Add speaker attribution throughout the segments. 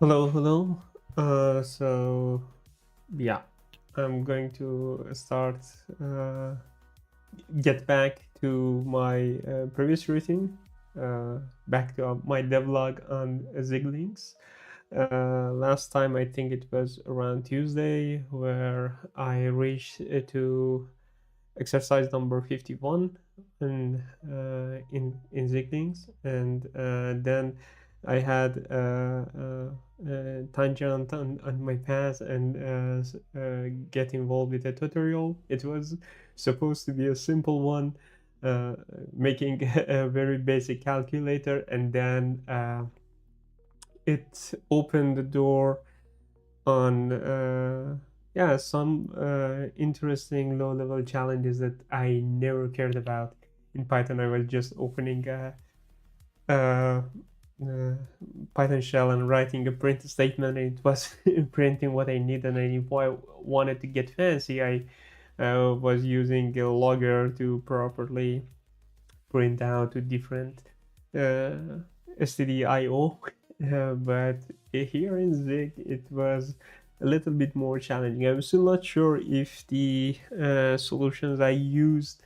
Speaker 1: Hello. So yeah, I'm going to start get back to my previous routine, back to my devlog on Ziglings. Last time I think it was around Tuesday where I reached to exercise number 51 in Ziglings, and then I had tangent on my path and get involved with a tutorial. It was supposed to be a simple one, uh, making a very basic calculator, and then it opened the door on yeah, some interesting low level challenges that I never cared about in Python. I was just opening a Python shell and writing a print statement, and it was printing what I need. And if I wanted to get fancy, I was using a logger to properly print out to different stdio. But here in Zig it was a little bit more challenging. I'm still not sure if the solutions I used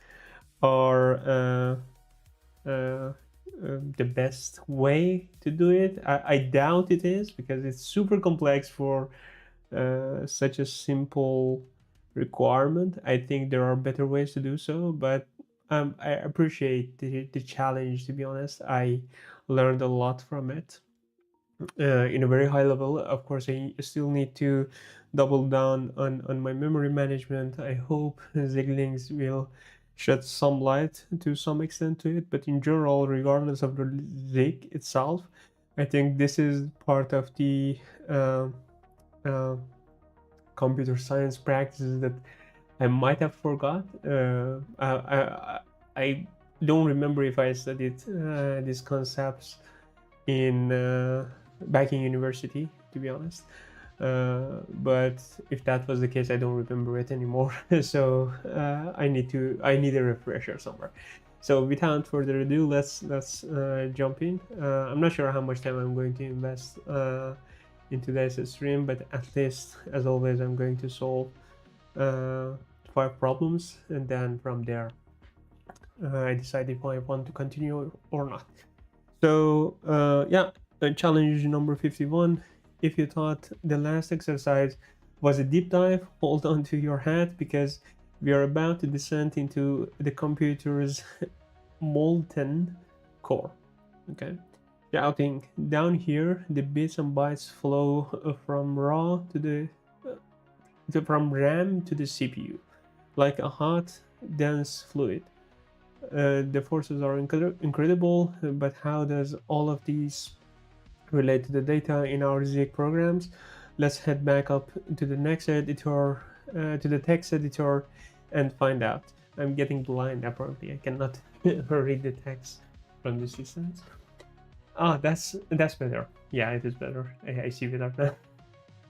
Speaker 1: are the best way to do it. I doubt it is, because it's super complex for such a simple requirement. I think there are better ways to do so, but I appreciate the challenge, to be honest. I learned a lot from it in a very high level. Of course, I still need to double down on my memory management. I hope Ziglings will shed some light to some extent to it, but in general, regardless of the Zig itself, I think this is part of the uh, uh, computer science practices that I might have forgot. I don't remember if I studied these concepts in back in university, to be honest. But if that was the case, I don't remember it anymore. So I need a refresher somewhere. So without further ado, let's jump in. I'm not sure how much time I'm going to invest in today's stream, but at least, as always, I'm going to solve uh, 5 problems, and then from there, I decide if I want to continue or not. So yeah, challenge number 51. If you thought the last exercise was a deep dive, hold on to your hat, because we are about to descend into the computer's molten core. Okay, shouting down here, the bits and bytes flow from raw to the from RAM to the CPU like a hot, dense fluid. The forces are incredible, but how does all of these relate to the data in our Zig programs? Let's head back up to the next editor, to the text editor, and find out. I'm getting blind, apparently. I cannot read the text from this distance. Ah, that's better. Yeah, it is better. I see better now.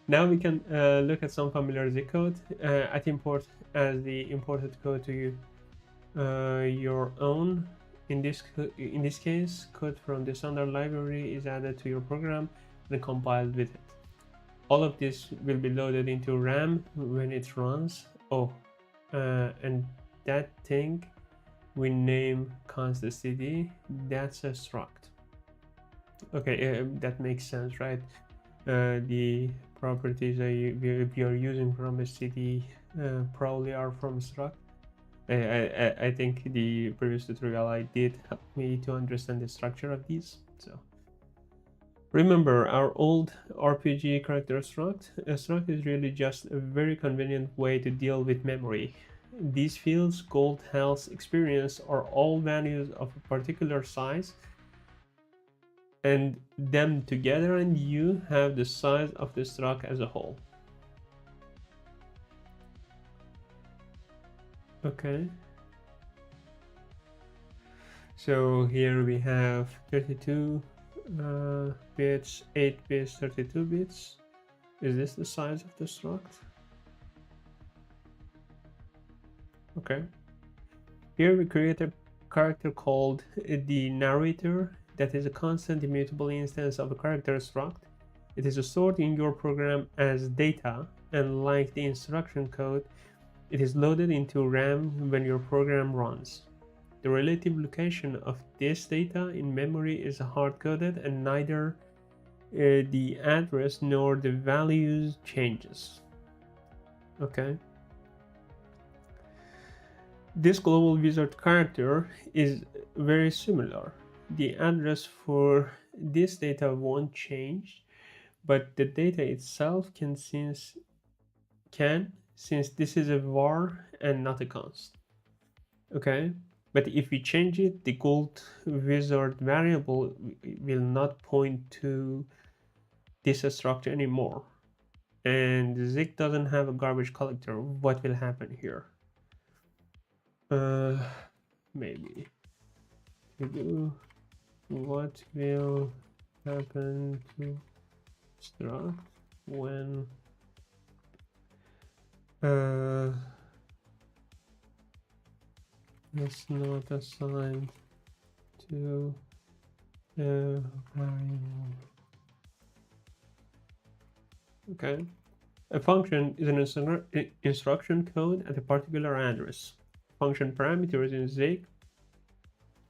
Speaker 1: Now we can look at some familiar Zig code. At import, as the imported code to your own. In this case, code from the standard library is added to your program and compiled with it. All of this will be loaded into RAM when it runs. Oh, and that thing we name const std, that's a struct. Okay, that makes sense, right? The properties we are using from std probably are from struct. I think the previous tutorial I did help me to understand the structure of these. So remember our old RPG character struct. A struct is really just a very convenient way to deal with memory. These fields, gold, health, experience, are all values of a particular size, and them together and you have the size of the struct as a whole. Okay. So here we have 32 bits, 8 bits, 32 bits. Is this the size of the struct? Okay. Here we create a character called the narrator that is a constant immutable instance of a character struct. It is stored in your program as data, and like the instruction code, it is loaded into RAM when your program runs. The relative location of this data in memory is hard-coded, and neither the address nor the values changes. Okay. This global wizard character is very similar. The address for this data won't change, but the data itself since this is a var and not a const. Okay, but if we change it, the gold wizard variable will not point to this structure anymore. And Zig doesn't have a garbage collector. What will happen here? Maybe to do what will happen to struct when it's not assigned to a variable. Okay. A function is an instruction code at a particular address. Function parameters in Zig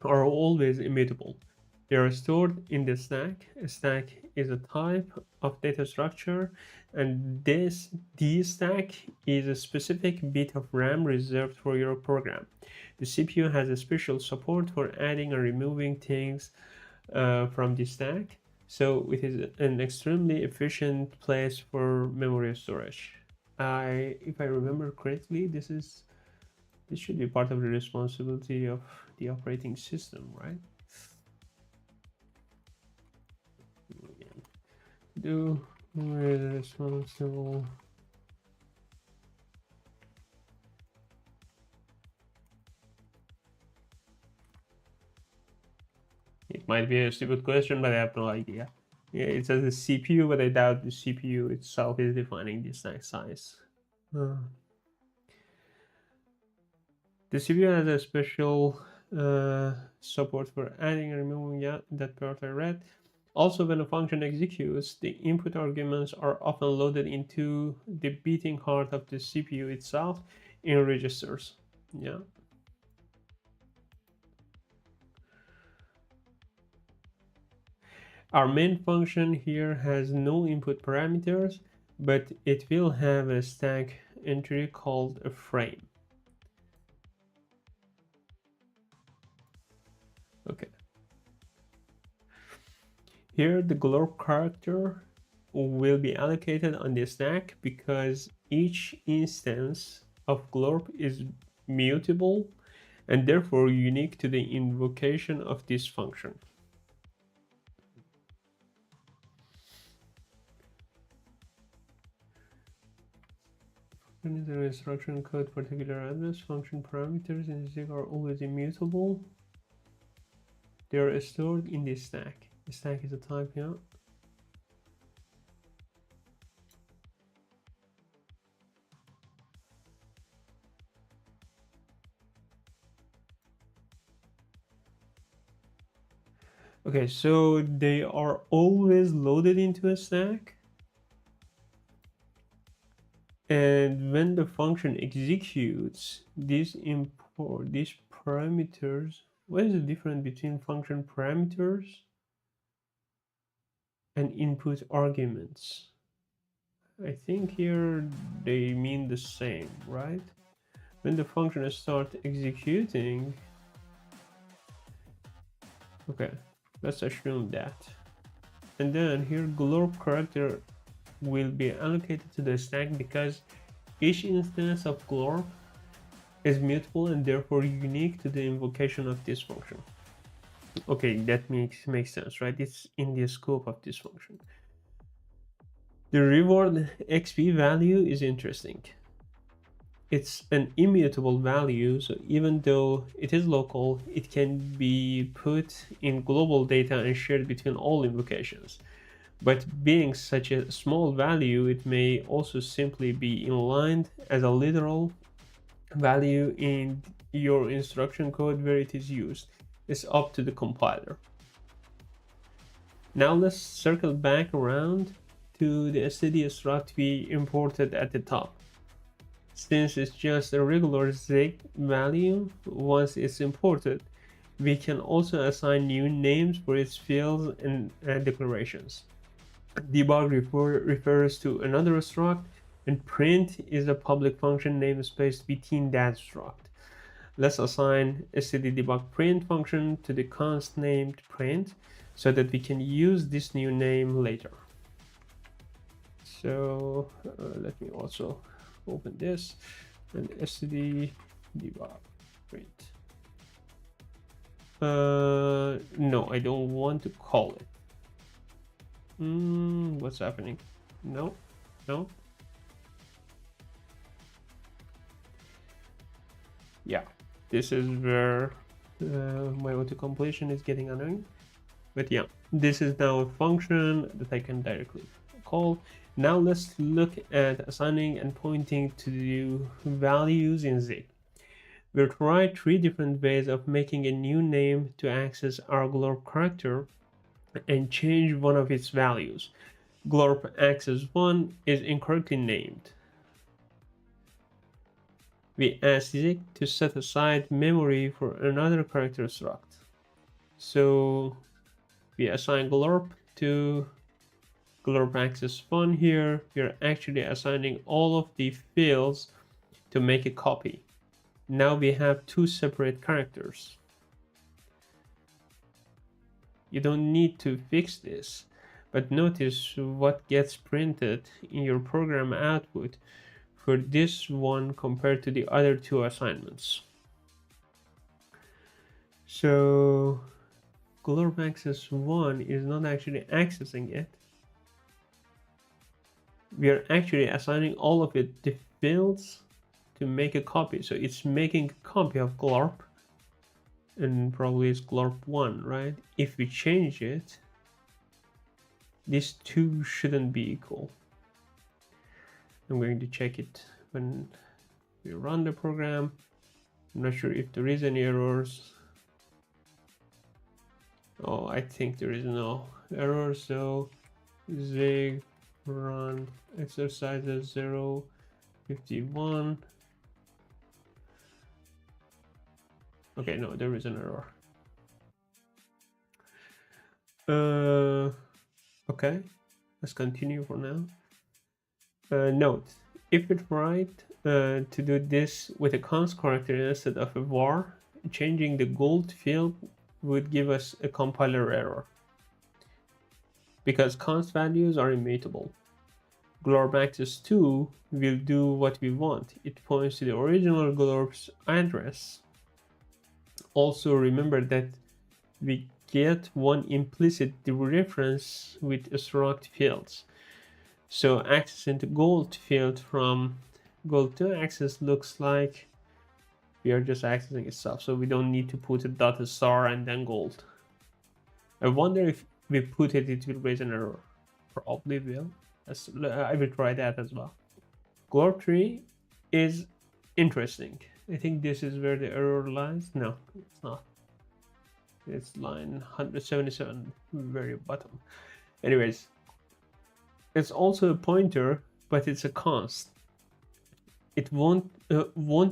Speaker 1: are always immutable. They are stored in the stack. A stack is a type of data structure, and the stack is a specific bit of RAM reserved for your program. The CPU has a special support for adding and removing things from the stack, so it is an extremely efficient place for memory storage. If I remember correctly, this should be part of the responsibility of the operating system, right? Do who is responsible? It might be a stupid question, but I have no idea. Yeah, it says the CPU, but I doubt the CPU itself is defining the stack size. The CPU has a special support for adding and removing. Yeah, that part I read. Also, when a function executes, the input arguments are often loaded into the beating heart of the CPU itself in registers. Yeah. Our main function here has no input parameters, but it will have a stack entry called a frame. Okay. Here the glorp character will be allocated on the stack because each instance of glorp is mutable and therefore unique to the invocation of this function. The instruction code particular address function parameters in Zig are always immutable. They are stored in the stack. The stack is a type, yeah. Okay, so they are always loaded into a stack. And when the function executes, these parameters. What is the difference between function parameters and input arguments? I think here they mean the same, right? When the function starts executing, okay, let's assume that. And then here glorp character will be allocated to the stack because each instance of glorp is mutable and therefore unique to the invocation of this function. Okay, that makes sense, right? It's in the scope of this function. The reward XP value is interesting. It's an immutable value, so even though it is local, it can be put in global data and shared between all invocations. But being such a small value, it may also simply be inlined as a literal value in your instruction code where it is used. It's up to the compiler. Now let's circle back around to the std struct we imported at the top. Since it's just a regular Zig value, once it's imported, we can also assign new names for its fields and declarations. Debug refers to another struct, and print is a public function namespace between that struct. Let's assign std_debug print function to the const named print so that we can use this new name later. So let me also open this and std_debug print. No, I don't want to call it. What's happening? No. Yeah, this is where my autocompletion is getting annoying. But yeah, this is now a function that I can directly call. Now let's look at assigning and pointing to the values in Zig. We'll try 3 different ways of making a new name to access our glorp character and change one of its values. Glorp access 1 is incorrectly named. We ask Zig to set aside memory for another character struct. So we assign glorp to glorp access 1 here. We are actually assigning all of the fields to make a copy. Now we have 2 separate characters. You don't need to fix this, but notice what gets printed in your program output for this one compared to the other 2 assignments. So glorp access 1 is not actually accessing it. We are actually assigning all of it the fields to make a copy. So it's making a copy of glorp, and probably it's glorp 1, right? If we change it, these 2 shouldn't be equal. I'm going to check it when we run the program. I'm not sure if there is any errors. Oh, I think there is no error. So Zig run exercises 051. Okay, no, there is an error. Okay, let's continue for now. Note, if we tried to do this with a const character instead of a var, changing the gold field would give us a compiler error because const values are immutable. Glorp access 2 will do what we want. It points to the original glorp's address. Also remember that we get one implicit reference with struct fields. So accessing the gold field from gold to access looks like we are just accessing itself. So we don't need to put a dot star and then gold. I wonder if we put it, it will raise an error. Probably will. I will try that as well. Glorp tree is interesting. I think this is where the error lies. No, it's not. It's line 177, very bottom. Anyways, it's also a pointer, but it's a const. It won't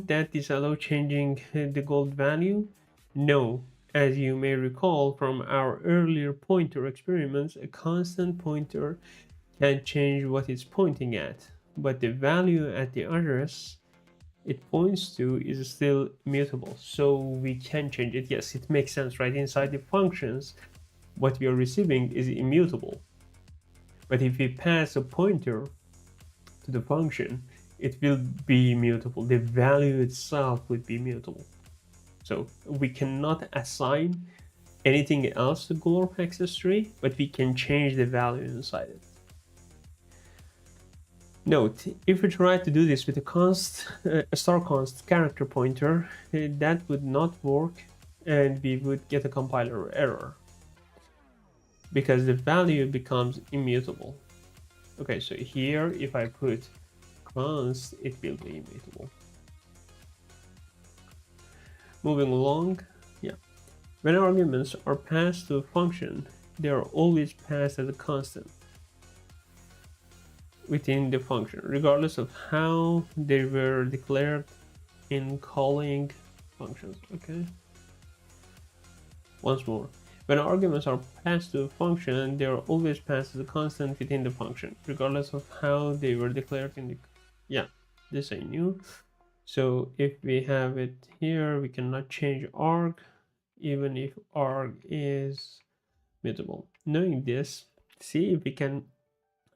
Speaker 1: that disallow changing the gold value? No. As you may recall from our earlier pointer experiments, a constant pointer can change what it's pointing at, but the value at the address it points to is still mutable, so we can change it. Yes, it makes sense, right? Inside the functions, what we are receiving is immutable. But if we pass a pointer to the function, it will be mutable. The value itself would be mutable. So we cannot assign anything else to glorp access tree, but we can change the value inside it. Note, if we try to do this with a star const character pointer, that would not work and we would get a compiler error because the value becomes immutable. Okay, so here if I put const, it will be immutable. Moving along, yeah. When arguments are passed to a function, they are always passed as a constant. within the function, regardless of how they were declared in calling functions. Okay. Once more, when arguments are passed to a function, they are always passed as a constant within the function, regardless of how they were declared in the... Yeah, this I knew. So if we have it here, we cannot change arg, even if arg is mutable. Knowing this, see if we can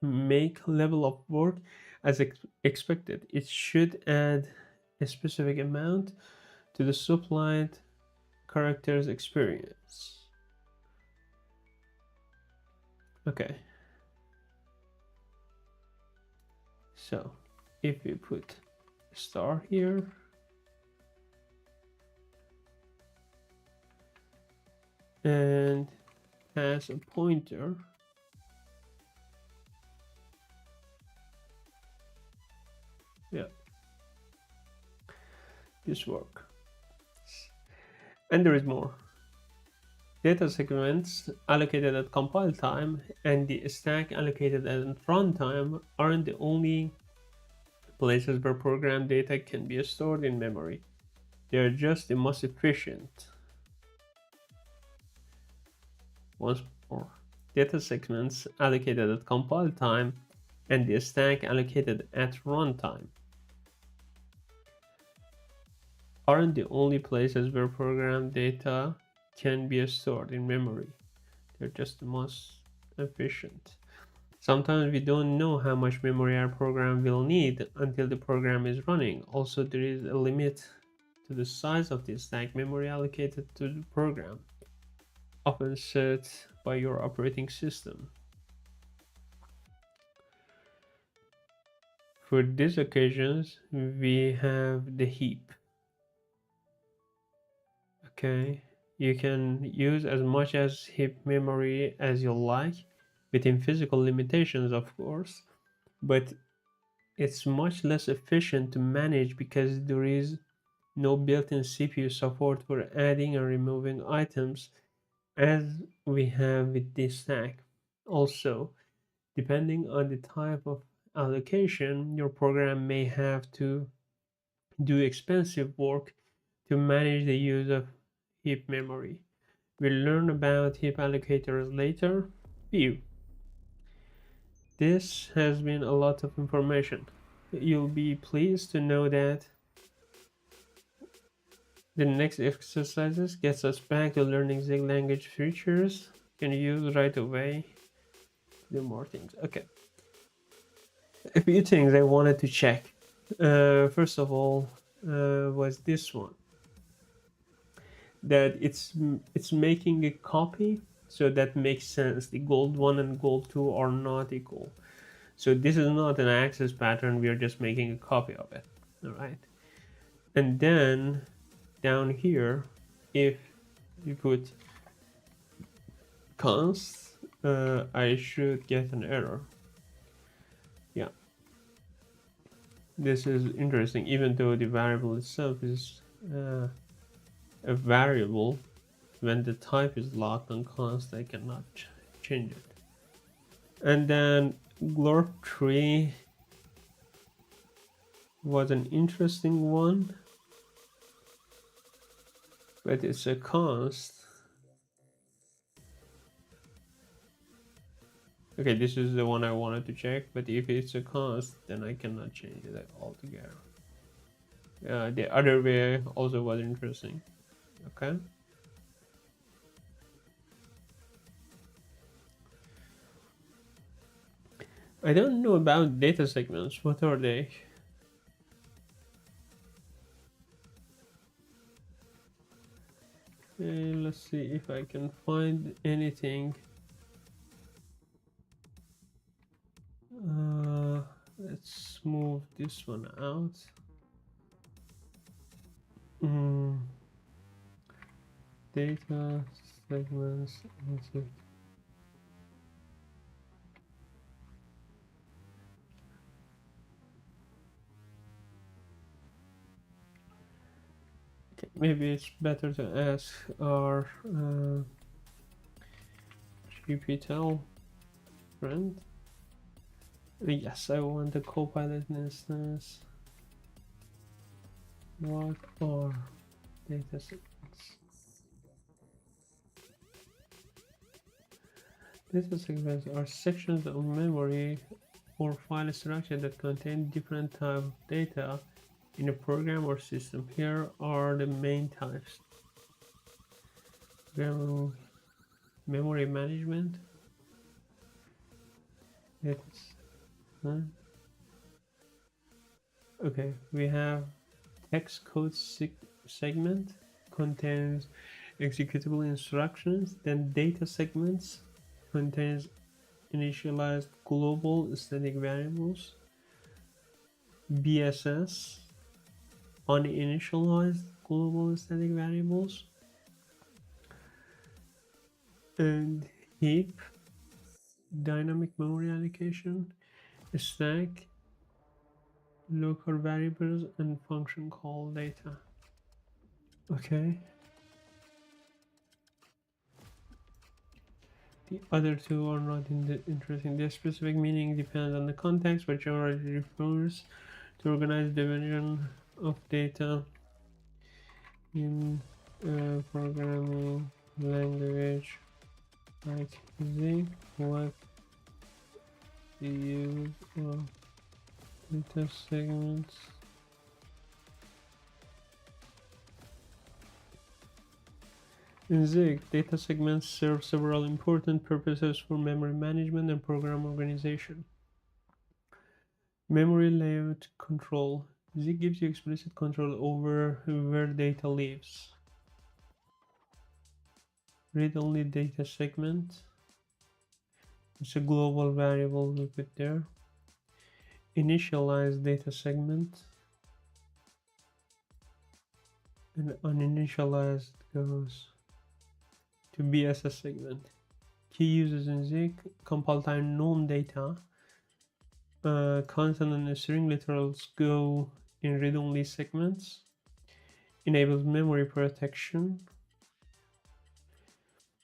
Speaker 1: make level of work as expected. It should add a specific amount to the supplied character's experience. Okay. So if we put a star here, and pass a pointer, yeah, this work. And there is more. Data segments allocated at compile time and the stack allocated at runtime aren't the only places where program data can be stored in memory. They are just the most efficient. Once more, data segments allocated at compile time and the stack allocated at runtime aren't the only places where program data can be stored in memory. They're just the most efficient. Sometimes we don't know how much memory our program will need until the program is running. Also, there is a limit to the size of the stack memory allocated to the program, often set by your operating system. For these occasions, we have the heap. Okay, you can use as much as heap memory as you like, within physical limitations, of course, but it's much less efficient to manage because there is no built-in CPU support for adding and removing items as we have with this stack. Also, depending on the type of allocation, your program may have to do expensive work to manage the use of heap memory. We'll learn about heap allocators later. View. This has been a lot of information. You'll be pleased to know that the next exercises gets us back to learning Zig language features can use right away to do more things. Okay. A few things I wanted to check. First of all, was this one. That it's making a copy, so that makes sense. The gold 1 and gold 2 are not equal. So this is not an access pattern, we are just making a copy of it. All right. And then down here, if you put const, I should get an error. Yeah. This is interesting, even though the variable itself is a variable. When the type is locked on const, I cannot change it. And then glorp3 was an interesting one, but it's a const. Okay, this is the one I wanted to check, but if it's a const, then I cannot change it altogether. The other way also was interesting. Okay. I don't know about data segments. What are they? Let's see if I can find anything. Let's move this one out. Data segments. Okay, maybe it's better to ask our GPTEL friend. Yes, I want the Copilot instance. What are data segments? Data segments are sections of memory or file structure that contain different types of data in a program or system. Here are the main types. Memory management. It's okay. We have text code segment contains executable instructions. Then data segments contains initialized global static variables. BSS uninitialized global static variables. And heap dynamic memory allocation, stack local variables, and function call data. Okay. The other two are not interesting. Their specific meaning depends on the context, but generally refers to organized division of data in a programming language like Zig. What the use of data segments in Zig, data segments serve several important purposes for memory management and program organization. Memory layout control. Zig gives you explicit control over where data lives. Read-only data segment. It's a global variable we put there. Initialize data segment. And uninitialized goes to BSS segment. Key uses in Zig: compile time known data. Constant and string literals go in read-only segments. Enables memory protection.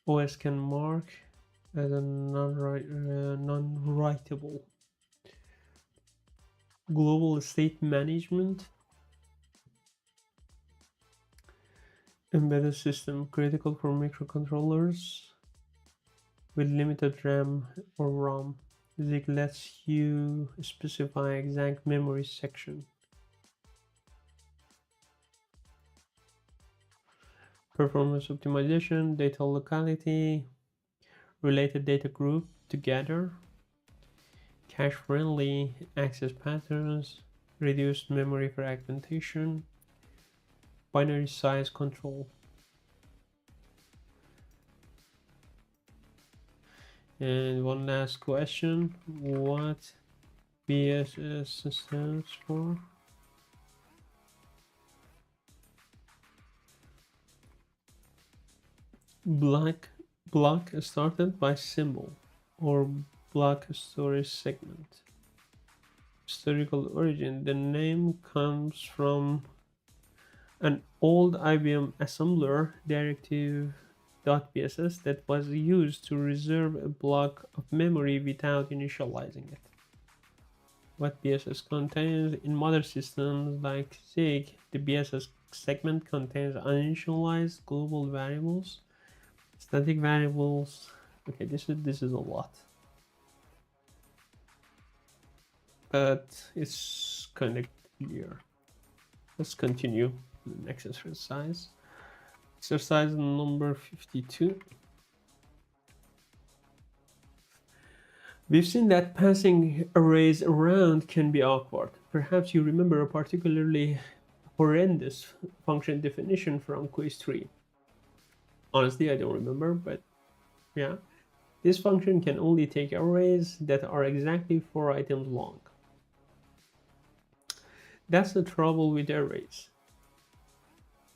Speaker 1: OS can mark as a non-writable. Global state management. Embedded system, critical for microcontrollers with limited RAM or ROM. Zig lets you specify exact memory section. Performance optimization, data locality, related data group together, cache friendly access patterns, reduced memory fragmentation, binary size control. And one last question, what BSS stands for? Block started by symbol or block storage segment. Historical origin, the name comes from an old IBM assembler directive.bss that was used to reserve a block of memory without initializing it. What BSS contains in modern systems like Zig, the BSS segment contains uninitialized global variables, static variables. Okay, this is a lot, but it's kind of clear. Let's continue the next exercise. Exercise number 52. We've seen that passing arrays around can be awkward. Perhaps you remember a particularly horrendous function definition from quiz 3. Honestly, I don't remember, but yeah. This function can only take arrays that are exactly 4 items long. That's the trouble with arrays.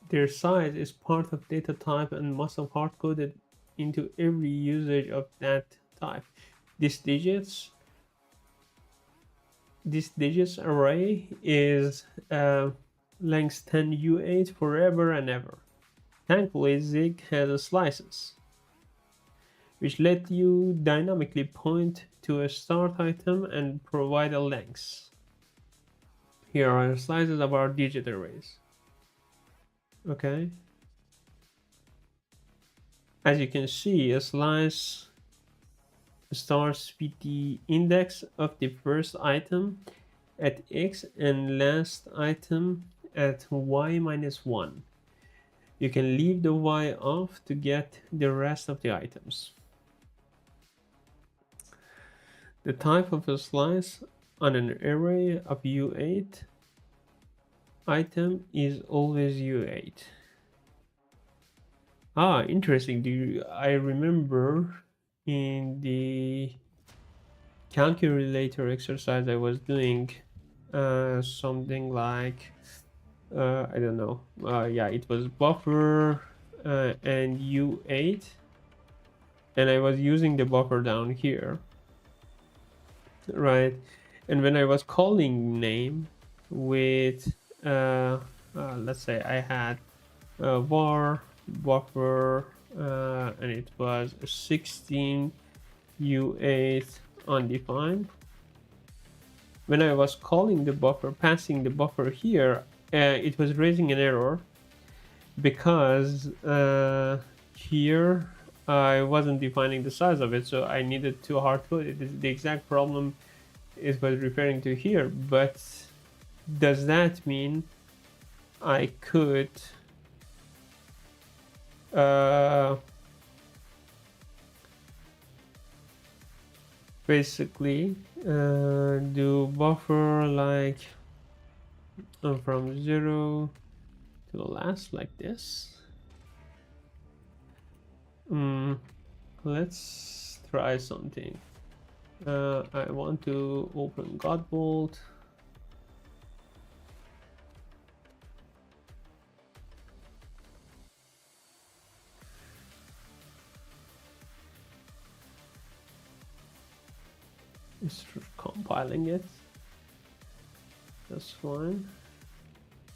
Speaker 1: Their size is part of data type and must have hard-coded into every usage of that type. This digits array is length 10 U8 forever and ever. Thankfully, Zig has slices, which let you dynamically point to a start item and provide a length. Here are slices of our digit arrays. Okay. As you can see, a slice starts with the index of the first item at x and last item at y minus 1. You can leave the y off to get the rest of the items. The type of a slice on an array of U8 item is always U8. Ah, interesting. I remember in the calculator exercise I was doing something like I don't know. Yeah, it was buffer and U8, and I was using the buffer down here, right? And when I was calling name with let's say I had var buffer and it was 16 U8 undefined. When I was calling the buffer, passing the buffer here, it was raising an error because here I wasn't defining the size of it, so I needed to hardcode it. The exact problem is what referring to here, but does that mean I could basically do buffer like from 0 to the last like this? Let's try something. I want to open Godbolt. It's compiling it. That's fine.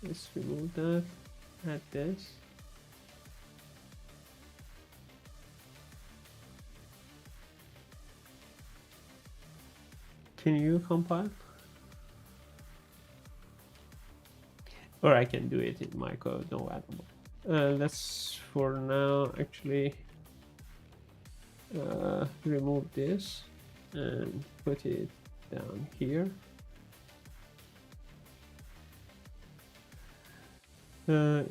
Speaker 1: Let's remove that. Add this. Can you compile? Or I can do it in my code, no matter. Let's for now actually remove this and put it down here.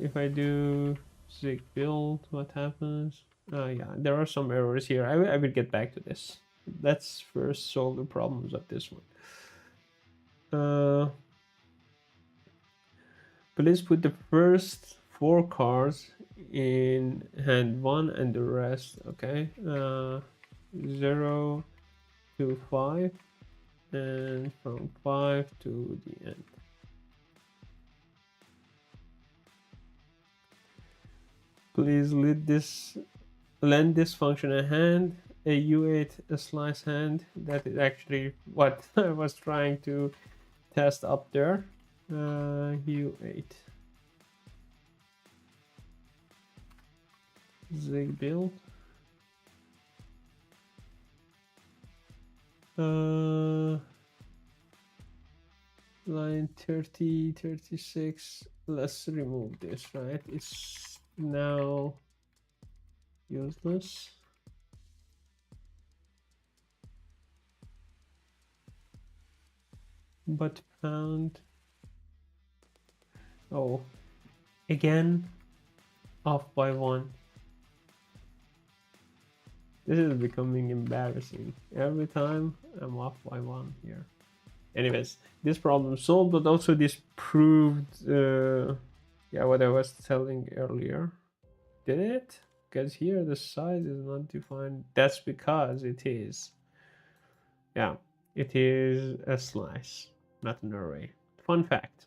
Speaker 1: If I do zig build, what happens? Yeah, there are some errors here. I will get back to this. Let's first solve the problems of this one. Please put the first 4 cards in hand 1 and the rest, okay? 0 to 5 and from 5 to the end. Please lend this function a hand, a U8 a slice hand. That is actually what I was trying to test up there. U8 zig build. Line 30, 36. Let's remove this, right? It's now useless. But found. Oh, again, off by 1. This is becoming embarrassing. Every time I'm off by 1 here. Anyways, this problem solved, but also this proved yeah, what I was telling earlier. Did it? Because here the size is not defined. That's because it is. Yeah, it is a slice, not an array. Fun fact.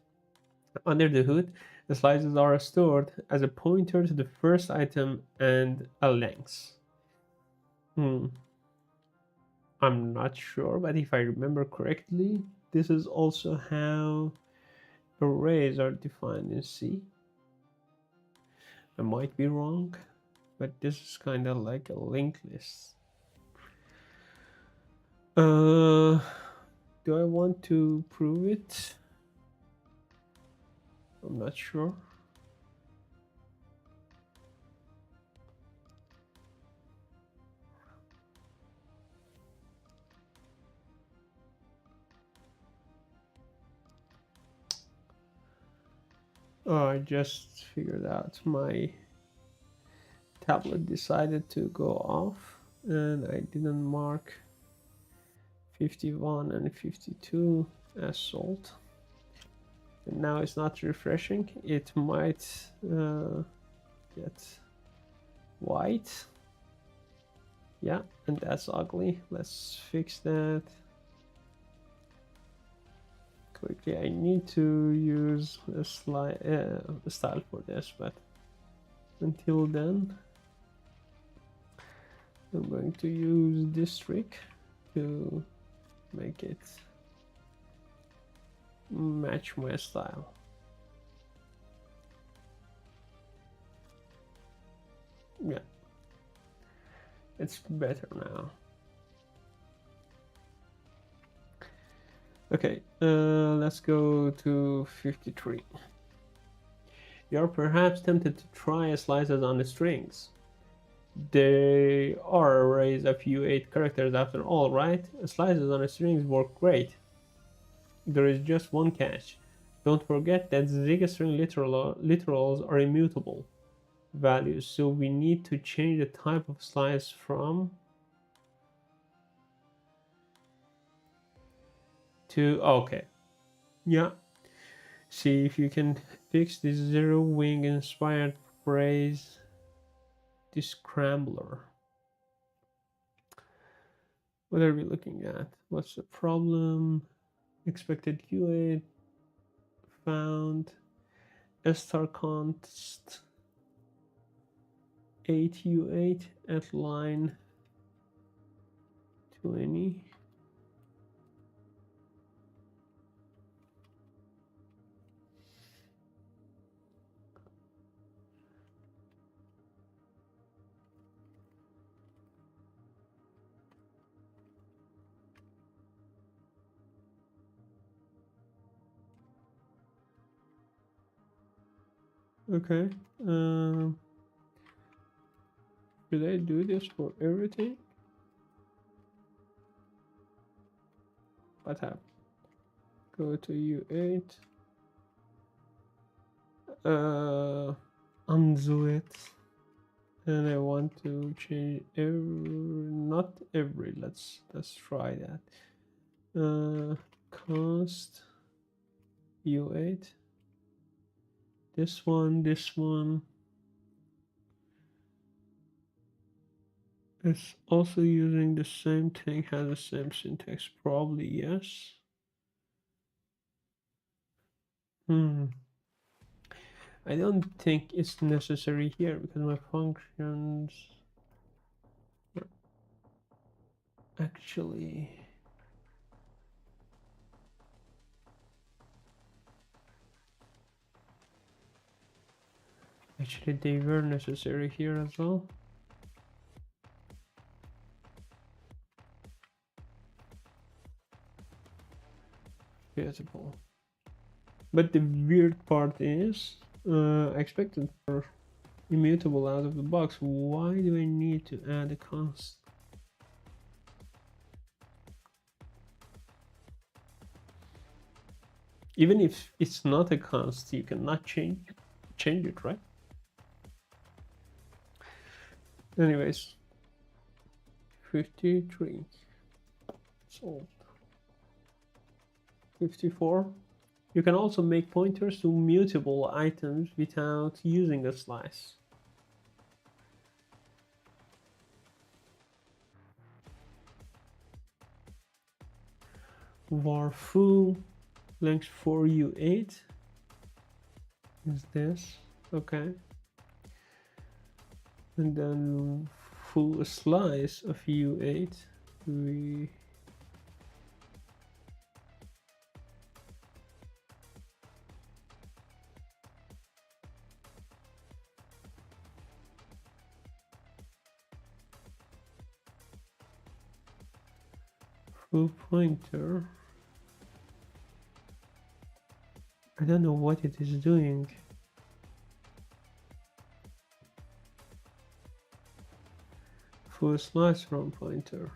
Speaker 1: Under the hood, the slices are stored as a pointer to the first item and a length. I'm not sure, but if I remember correctly, this is also how arrays are defined in C. I might be wrong, but this is kind of like a linked list. Uh, do I want to prove it? I'm not sure. Oh, I just figured out my tablet decided to go off and I didn't mark 51 and 52 as sold. And now it's not refreshing. It might get white. Yeah, and that's ugly. Let's fix that quickly. I need to use a style for this, but until then, I'm going to use this trick to make it match my style. Yeah, it's better now. Okay, let's go to 53. You're perhaps tempted to try slices on the strings. They are arrays of U8 characters after all, right? Slices on the strings work great. There is just one catch. Don't forget that Zig string literals are immutable values, so we need to change the type of slice from to okay. Yeah. See if you can fix this zero wing inspired phrase, this scrambler. What are we looking at? What's the problem? Expected U8 found. Star const 8 U8 at line 20. Okay. Should I do this for everything? What happened? Go to U8. Undo it. And I want to change not every. Let's try that. Const U8. This one. It's also using the same thing, has the same syntax, probably yes. I don't think it's necessary here because my functions actually they were necessary here as well. Beautiful. But the weird part is, I expected for immutable out of the box. Why do I need to add a const? Even if it's not a const, you cannot change it, right? Anyways, 53 sold. 54. You can also make pointers to mutable items without using a slice. Var foo length 4U8 is this, okay. And then full slice of U8, we full pointer. I don't know what it is doing. Full slice from pointer.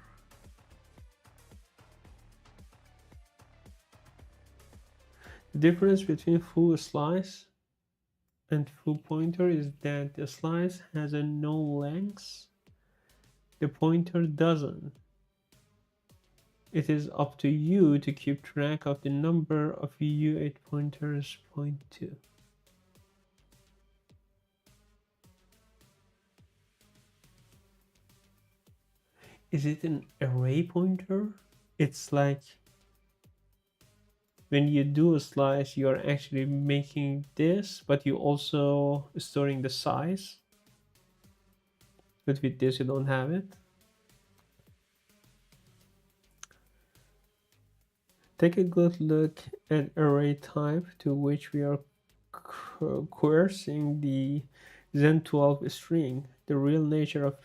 Speaker 1: The difference between full slice and full pointer is that the slice has a no length, the pointer doesn't. It is up to you to keep track of the number of U8 pointers point to. Is it an array pointer? It's like when you do a slice, you're actually making this, but you also storing the size. But with this, you don't have it. Take a good look at array type to which we are coercing the Zen12 string. The real nature of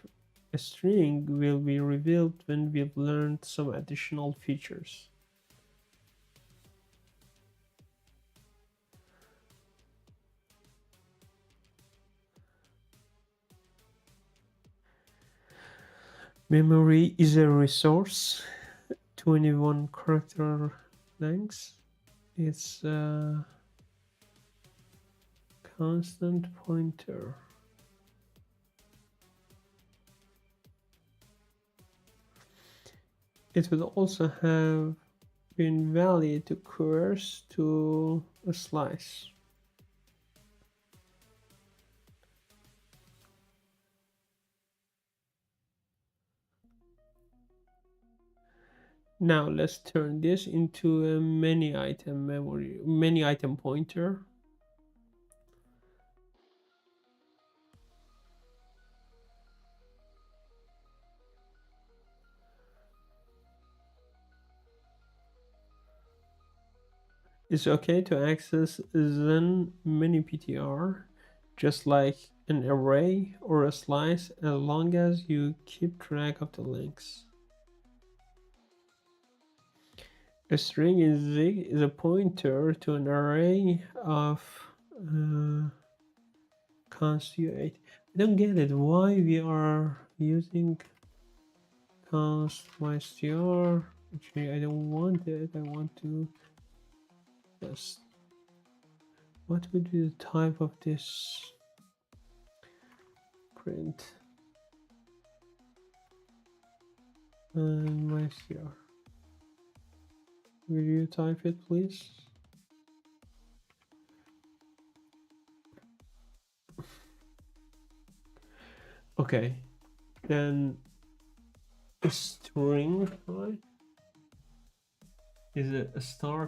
Speaker 1: a string will be revealed when we've learned some additional features. Memory is a resource, 21 character length. It's a constant pointer. It would also have been valid to coerce to a slice. Now let's turn this into a many item memory, many item pointer. It's okay to access Zen many PTR just like an array or a slice as long as you keep track of the links. A string in Zig is a pointer to an array of const U8. I don't get it. Why we are using const str? Actually, I don't want it. I want to just. What would be the type of this print? And str. Will you type it, please? Okay, then a string, right? Is a star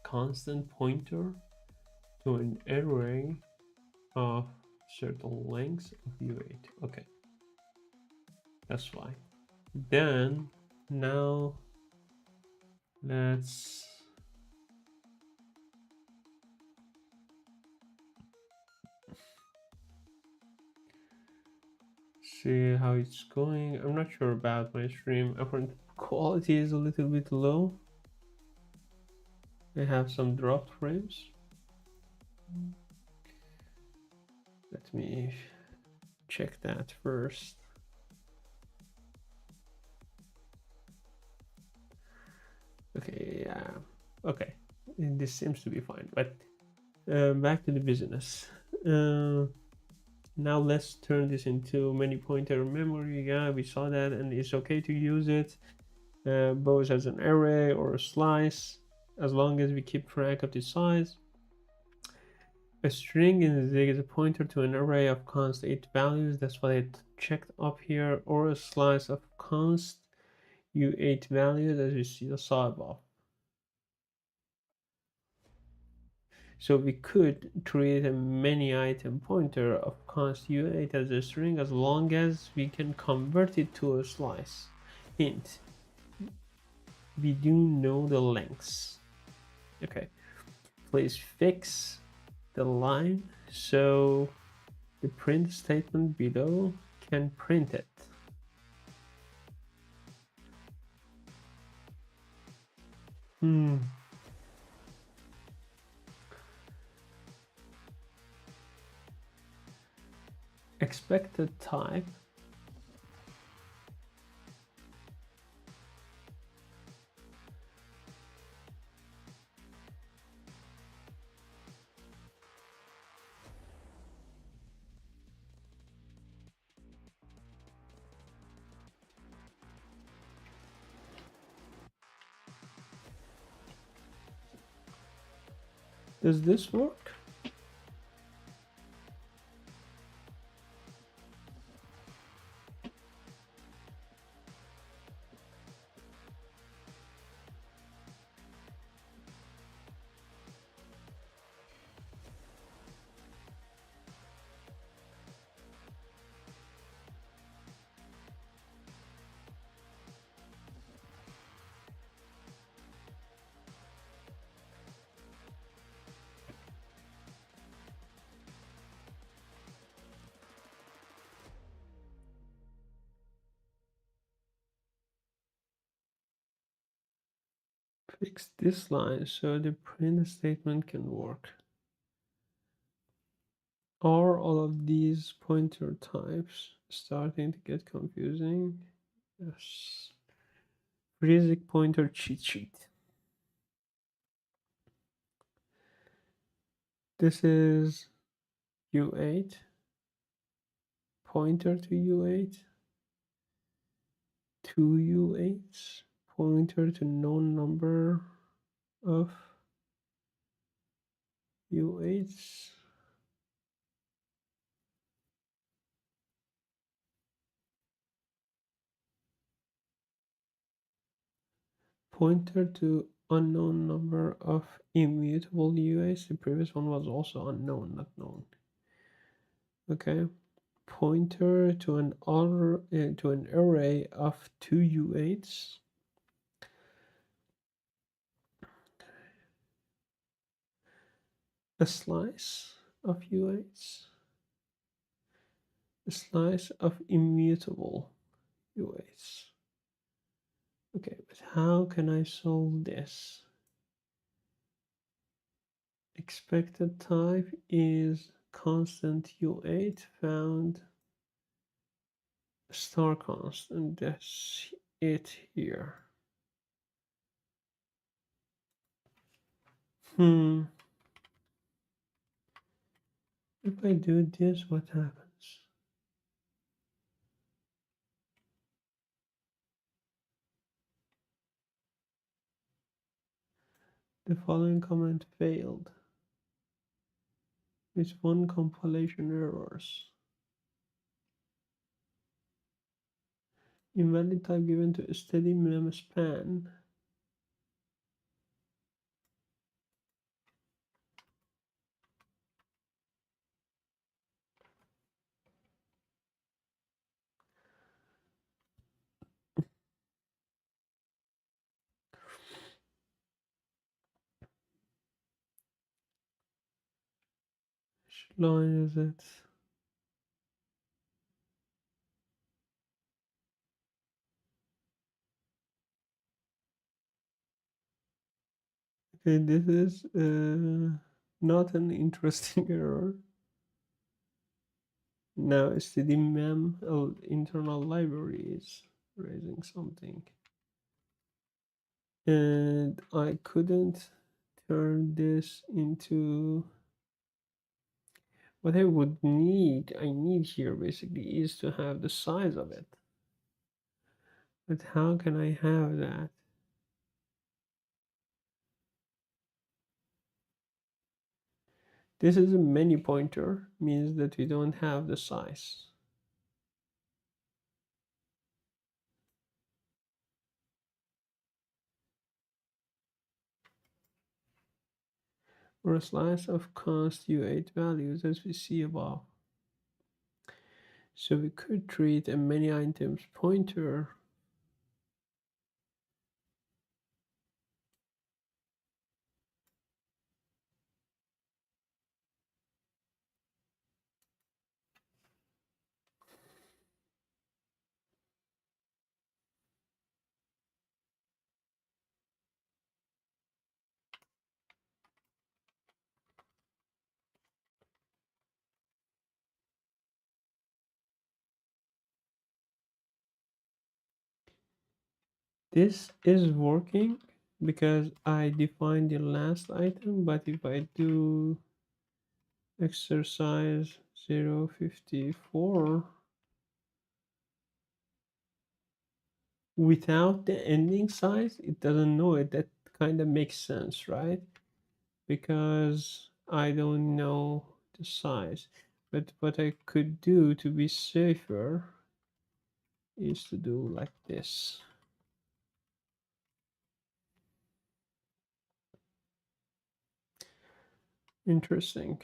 Speaker 1: constant pointer to an array of certain lengths of U8. Okay, that's fine. Then now let's see how it's going. I'm not sure about my stream. Apparently quality is a little bit low. I have some dropped frames. Let me check that first. Okay, yeah, okay, this seems to be fine, but back to the business. Now let's turn this into many pointer memory. Yeah, we saw that, and it's okay to use it both as an array or a slice as long as we keep track of the size. A string in Zig is a pointer to an array of const 8 values. That's what I checked up here, or a slice of const U8 values, as you saw above. So we could create a many item pointer of const U8 as a string as long as we can convert it to a slice. Hint, we do know the lengths. Okay, please fix the line so the print statement below can print it. Hmm. Expected type. Does this work? Fix this line so the print statement can work. Are all of these pointer types starting to get confusing? Yes. Basic pointer cheat sheet. This is U8, pointer to U8, two U8s, pointer to known number of U8s. Pointer to unknown number of immutable U8s. The previous one was also unknown, not known. Okay. Pointer to an array of two U8s. A slice of U8s. A slice of immutable U8s. Okay, but how can I solve this? Expected type is constant U8 found star constant. That's it here. If I do this, what happens? The following comment failed with one compilation errors. Invalid type given to steady mem span. Which line is it? Okay, this is not an interesting error. Now stdmem internal library is raising something. And I couldn't turn this into what I need here basically is to have the size of it. But how can I have that? This is a many pointer, means that we don't have the size. Or a slice of const U8 values as we see above. So we could treat a many items pointer This is working because I defined the last item, but if I do exercise 054 without the ending size, it doesn't know it. That kind of makes sense, right? Because I don't know the size. But what I could do to be safer is to do like this. Interesting.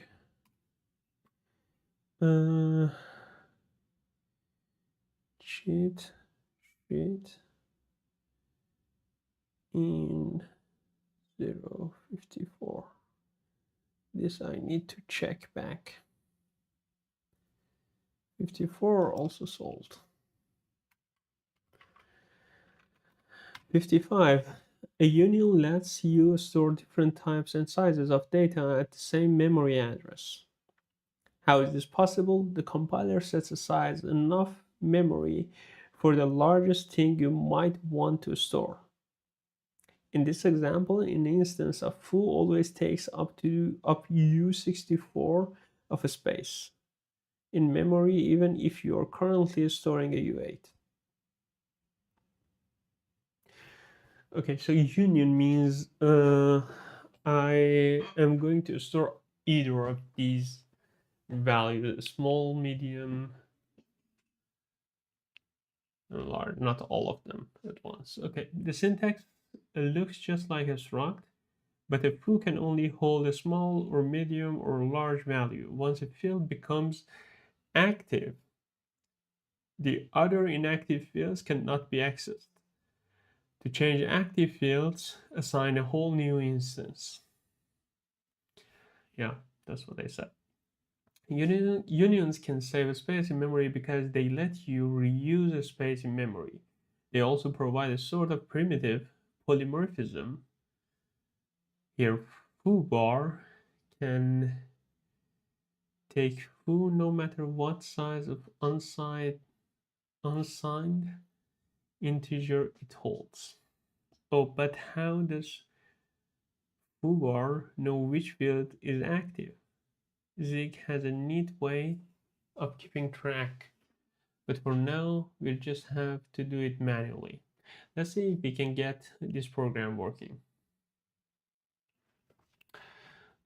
Speaker 1: Uh, cheat sheet in 054. This I need to check back. 54 also solved. 55. A union lets you store different types and sizes of data at the same memory address. How is this possible? The compiler sets aside enough memory for the largest thing you might want to store. In this example, an instance of foo always takes up U64 of a space in memory, even if you are currently storing a U8. Okay, so union means I am going to store either of these values, small, medium, and large, not all of them at once. Okay, the syntax looks just like a struct, but a foo can only hold a small or medium or large value. Once a field becomes active, the other inactive fields cannot be accessed. To change active fields, assign a whole new instance. Yeah, that's what they said. Unions can save a space in memory because they let you reuse a space in memory. They also provide a sort of primitive polymorphism. Here, foobar can take foo no matter what size of unsigned integer it holds. Oh, but how does foobar know which field is active? Zig has a neat way of keeping track, but for now we'll just have to do it manually. Let's see if we can get this program working.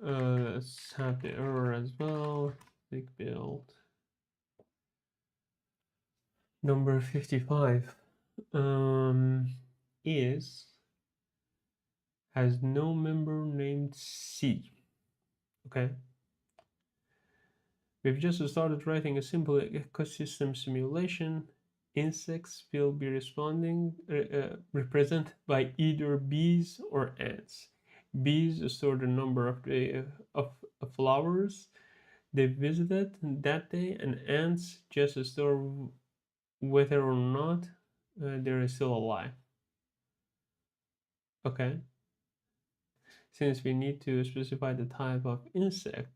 Speaker 1: Let's have the error as well. Zig build number 55 is has no member named C. Okay, we've just started writing a simple ecosystem simulation. Insects will be represented by either bees or ants. Bees store the number of flowers they visited that day, and ants just store whether or not they're still alive. Okay. Since we need to specify the type of insect,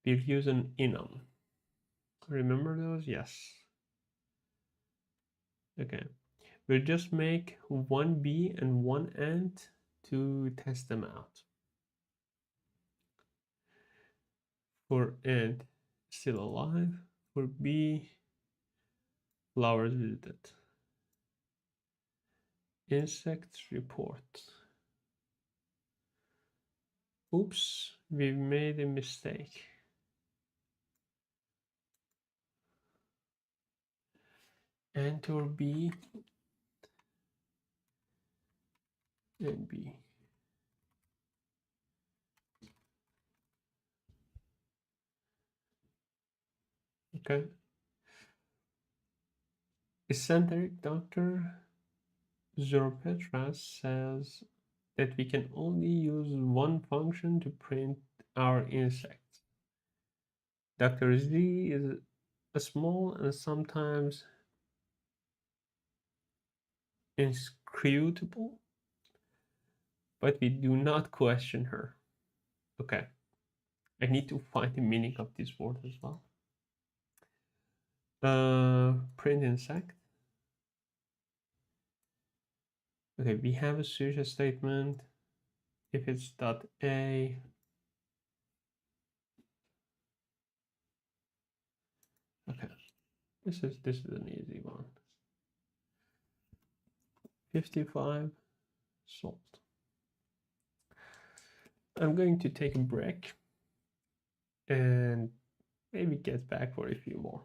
Speaker 1: we'll use an enum. Remember those? Yes. Okay. We'll just make one bee and one ant to test them out. For ant, still alive. For bee, flowers visited. Insects report. Oops, we made a mistake. Ant or bee and bee. Okay. Eccentric Dr. Zorpetras says that we can only use one function to print our insects. Dr. Z is a small and sometimes inscrutable, but we do not question her. Okay, I need to find the meaning of this word as well. Print insect. Okay, we have a switch statement. If it's .a, okay, this is an easy one. 55 sold. I'm going to take a break and maybe get back for a few more.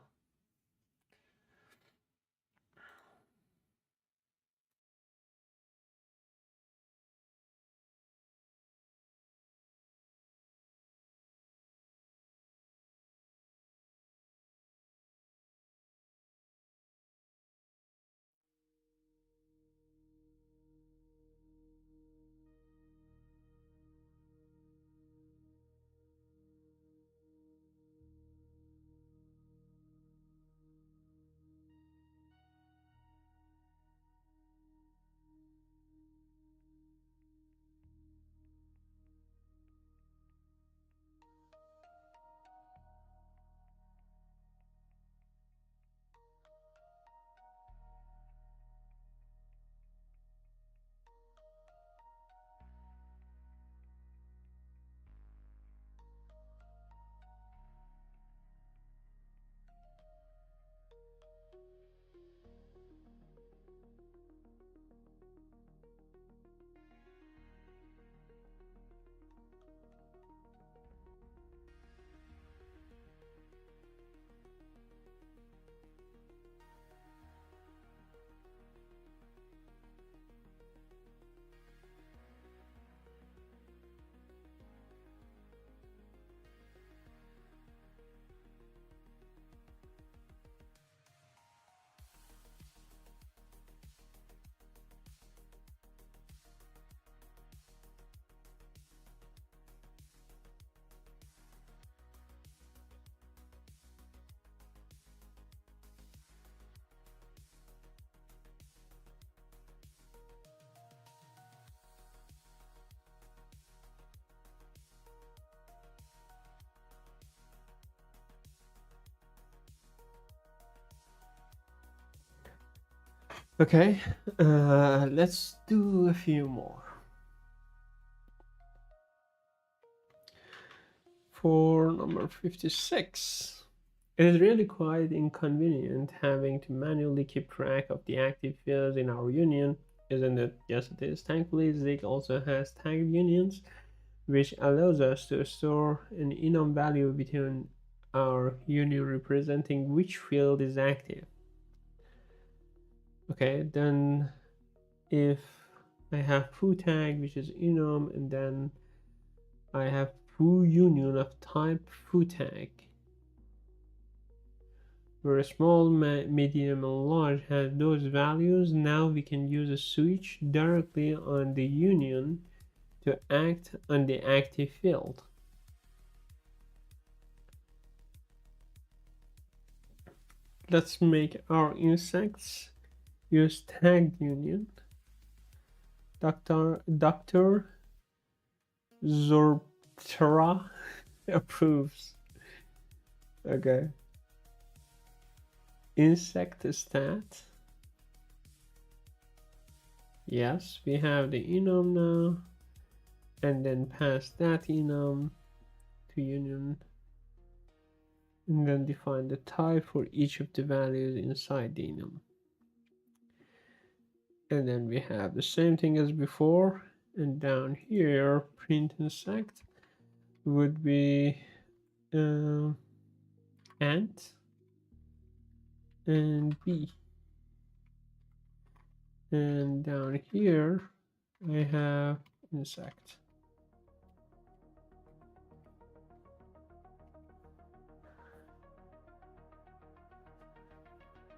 Speaker 1: Okay, let's do a few more. For number 56, it is really quite inconvenient having to manually keep track of the active fields in our union, isn't it? Yes, it is. Thankfully, Zig also has tagged unions, which allows us to store an enum value between our union representing which field is active. Okay, then if I have foo tag, which is enum, and then I have foo union of type foo tag, where small, medium, and large has those values. Now we can use a switch directly on the union to act on the active field. Let's make our insects use tagged union. Dr. Zorptera approves. Okay. Insect stat. Yes, we have the enum now. And then pass that enum to union. And then define the type for each of the values inside the enum. And then we have the same thing as before. And down here, print insect would be ant and bee. And down here, I have insect.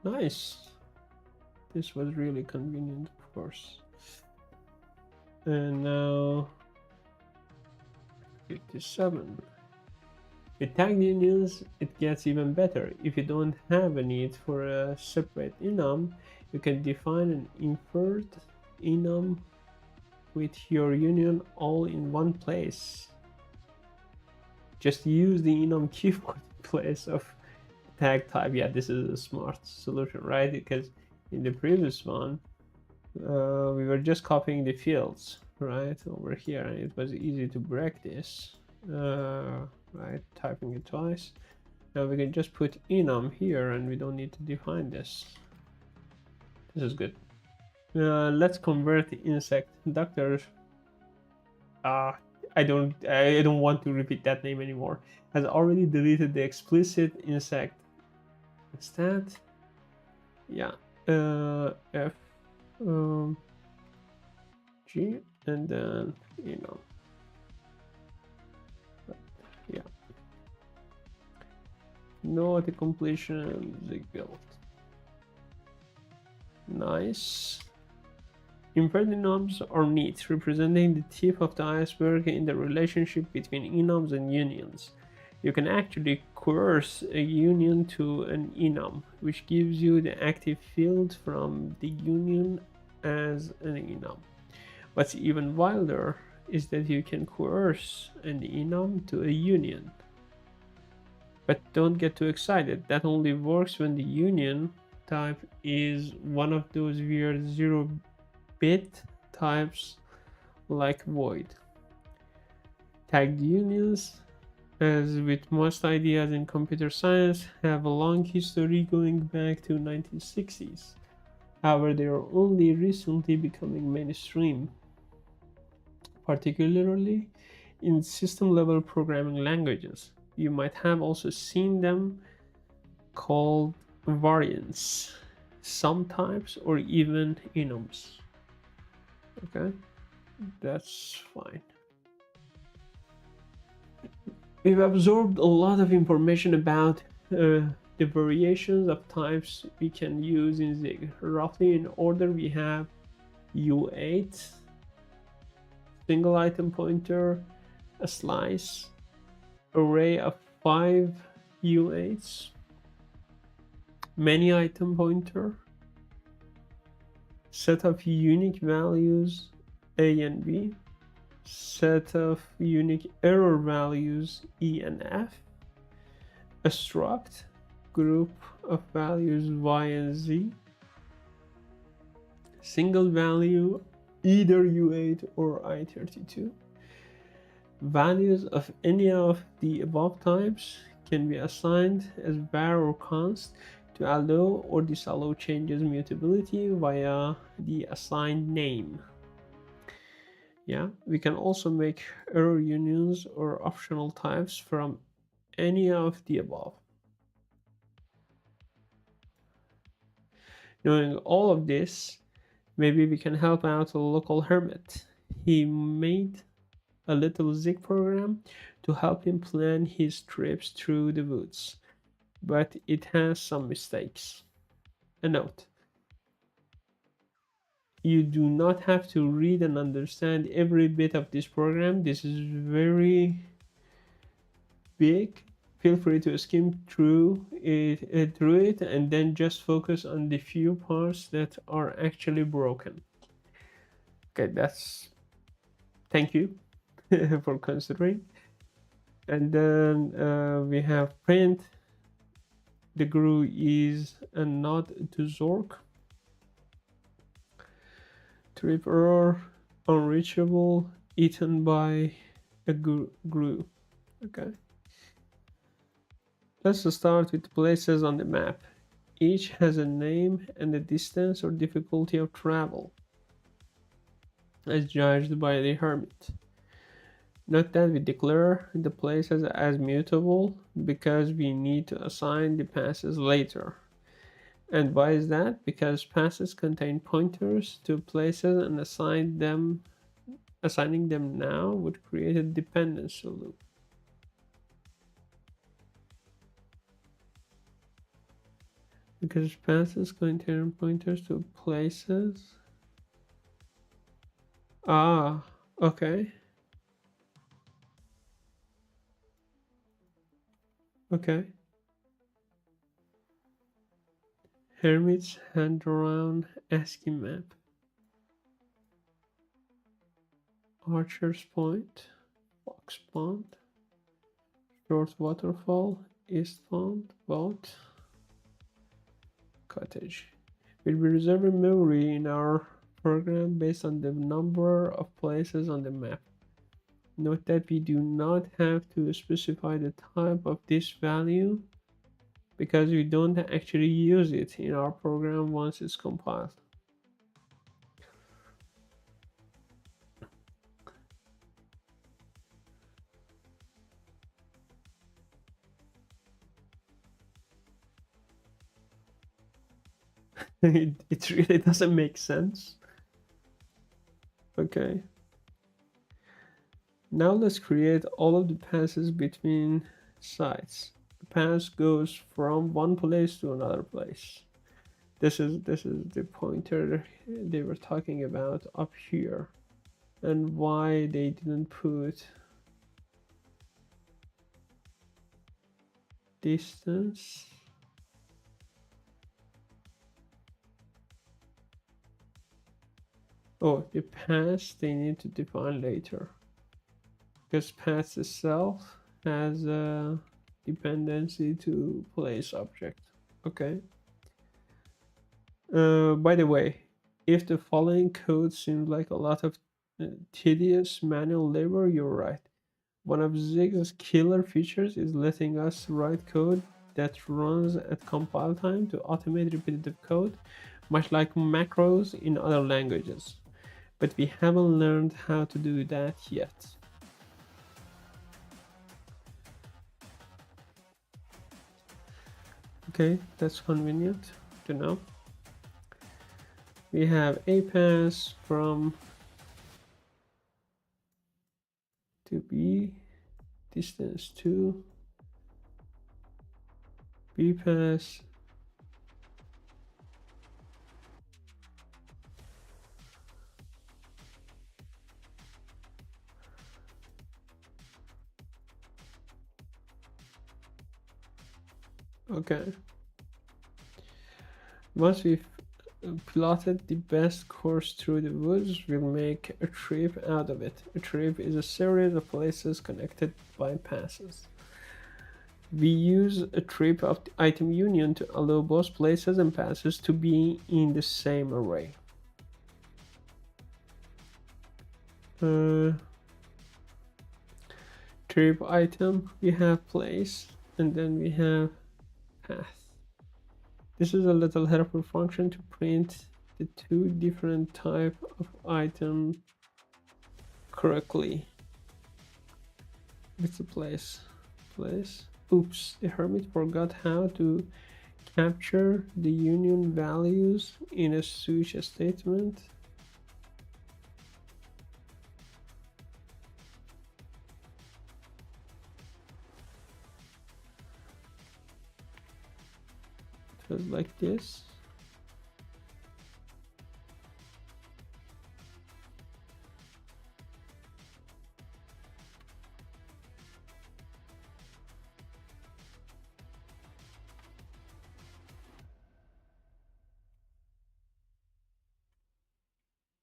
Speaker 1: Nice. This was really convenient, of course. And now 57. With tagged unions, it gets even better. If you don't have a need for a separate enum, you can define an inferred enum with your union all in one place. Just use the enum keyword in place of tag type. Yeah, this is a smart solution, right? Because in the previous one, we were just copying the fields right over here, and it was easy to break this. Right, typing it twice. Now we can just put enum here, and we don't need to define this. This is good. Let's convert the insect doctor. I don't want to repeat that name anymore. Has already deleted the explicit insect. Instead, yeah, F G, and then yeah, no the completion Ziglings. Nice. Inferred enums are neat, representing the tip of the iceberg in the relationship between enums and unions. You can actually coerce a union to an enum, which gives you the active field from the union as an enum. What's even wilder is that you can coerce an enum to a union. But don't get too excited, that only works when the union type is one of those weird 0-bit types like void. Tagged unions, as with most ideas in computer science, have a long history going back to 1960s. However, they are only recently becoming mainstream, particularly in system-level programming languages. You might have also seen them called variants, subtypes, or even enums. Okay, that's fine. We've absorbed a lot of information about the variations of types we can use in Zig. Roughly in order, we have U8, single item pointer, a slice, array of 5 U8s, many item pointer, set of unique values A and B, set of unique error values E and F, a struct, group of values Y and Z, single value either U8 or I32. Values of any of the above types can be assigned as var or const to allow or disallow changes mutability via the assigned name. Yeah, we can also make error unions or optional types from any of the above. Knowing all of this, maybe we can help out a local hermit. He made a little Zig program to help him plan his trips through the woods, but it has some mistakes. A note: you do not have to read and understand every bit of this program. This is very big. Feel free to skim through it and then just focus on the few parts that are actually broken. Okay, that's thank you for considering. And then we have print. The GRU is a nod to Zork. Trip error, unreachable, eaten by a GRU. Okay. Let's start with places on the map. Each has a name and a distance or difficulty of travel, as judged by the Hermit. Note that we declare the places as mutable because we need to assign the passes later. And why is that? Because passes contain pointers to places, and assigning them now would create a dependency loop. Because passes contain pointers to places. Ah, okay. Okay. Hermit's hand around ASCII map. Archer's Point, Fox Pond, Short Waterfall, East Pond, Boat, Cottage. We'll be reserving memory in our program based on the number of places on the map. Note that we do not have to specify the type of this value because we don't actually use it in our program once it's compiled. It really doesn't make sense. Okay. Now let's create all of the passes between sites. The pass goes from one place to another place. This is the pointer they were talking about up here, and why they didn't put distance. Oh, the path they need to define later, because path itself has a dependency to place object. Okay. By the way, if the following code seems like a lot of tedious manual labor, you're right. One of Zig's killer features is letting us write code that runs at compile time to automate repetitive code, much like macros in other languages. But we haven't learned how to do that yet. Okay, that's convenient to know. We have a pass from to B, distance to B pass. Okay. Once we've plotted the best course through the woods, we'll make a trip out of it. A trip is a series of places connected by passes. We use a trip of the item union to allow both places and passes to be in the same array. Trip item, we have place, and then we have path. This is a little helpful function to print the two different type of item correctly. It's a place. Oops, the Hermit forgot how to capture the union values in a switch statement. It was like this.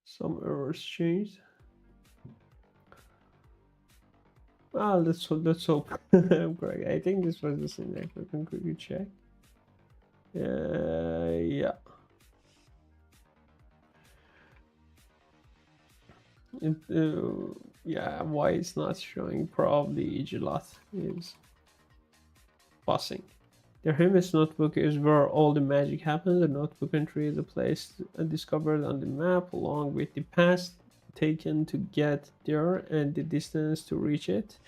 Speaker 1: Some errors changed. Ah, let's hope I'm correct. I think this was the syntax. I can quickly check. Yeah. Yeah, why it's not showing? Probably Ejilot is fussing. The Hermit's notebook is where all the magic happens. The notebook entry is a place discovered on the map, along with the path taken to get there and the distance to reach it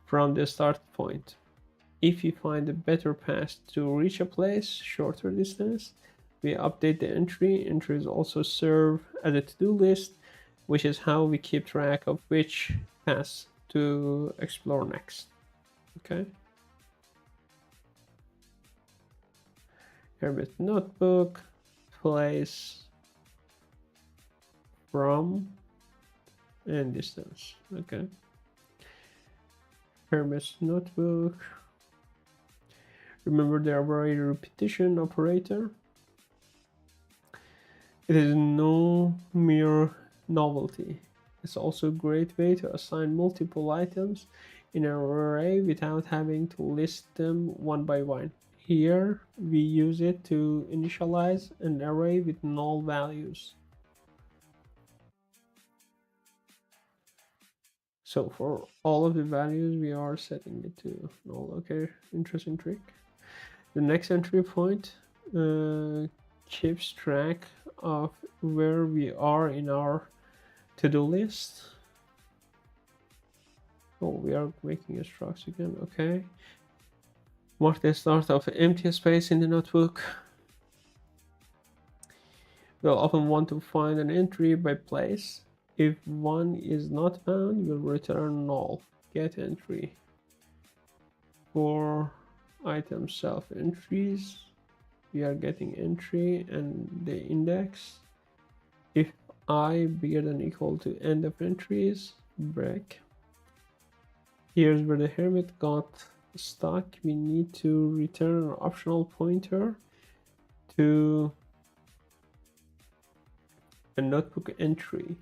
Speaker 1: from the start point. If you find a better path to reach a place, shorter distance, we update the entry. Entries also serve as a to-do list, which is how we keep track of which paths to explore next. Okay. Hermit notebook, place, from, and distance. Okay. Hermit's notebook. Remember the array repetition operator? It is no mere novelty. It's also a great way to assign multiple items in an array without having to list them one by one. Here, we use it to initialize an array with null values. So for all of the values, we are setting it to null. Okay, interesting trick. The next entry point keeps track of where we are in our to-do list. Oh, we are making a structs again. Okay. Mark the start of empty space in the notebook. We'll often want to find an entry by place. If one is not found, we'll return null. Get entry. For item self entries, we are getting entry and the index. If I bigger than equal to end of entries, break. Here's where the Hermit got stuck. We need to return an optional pointer to a notebook entry.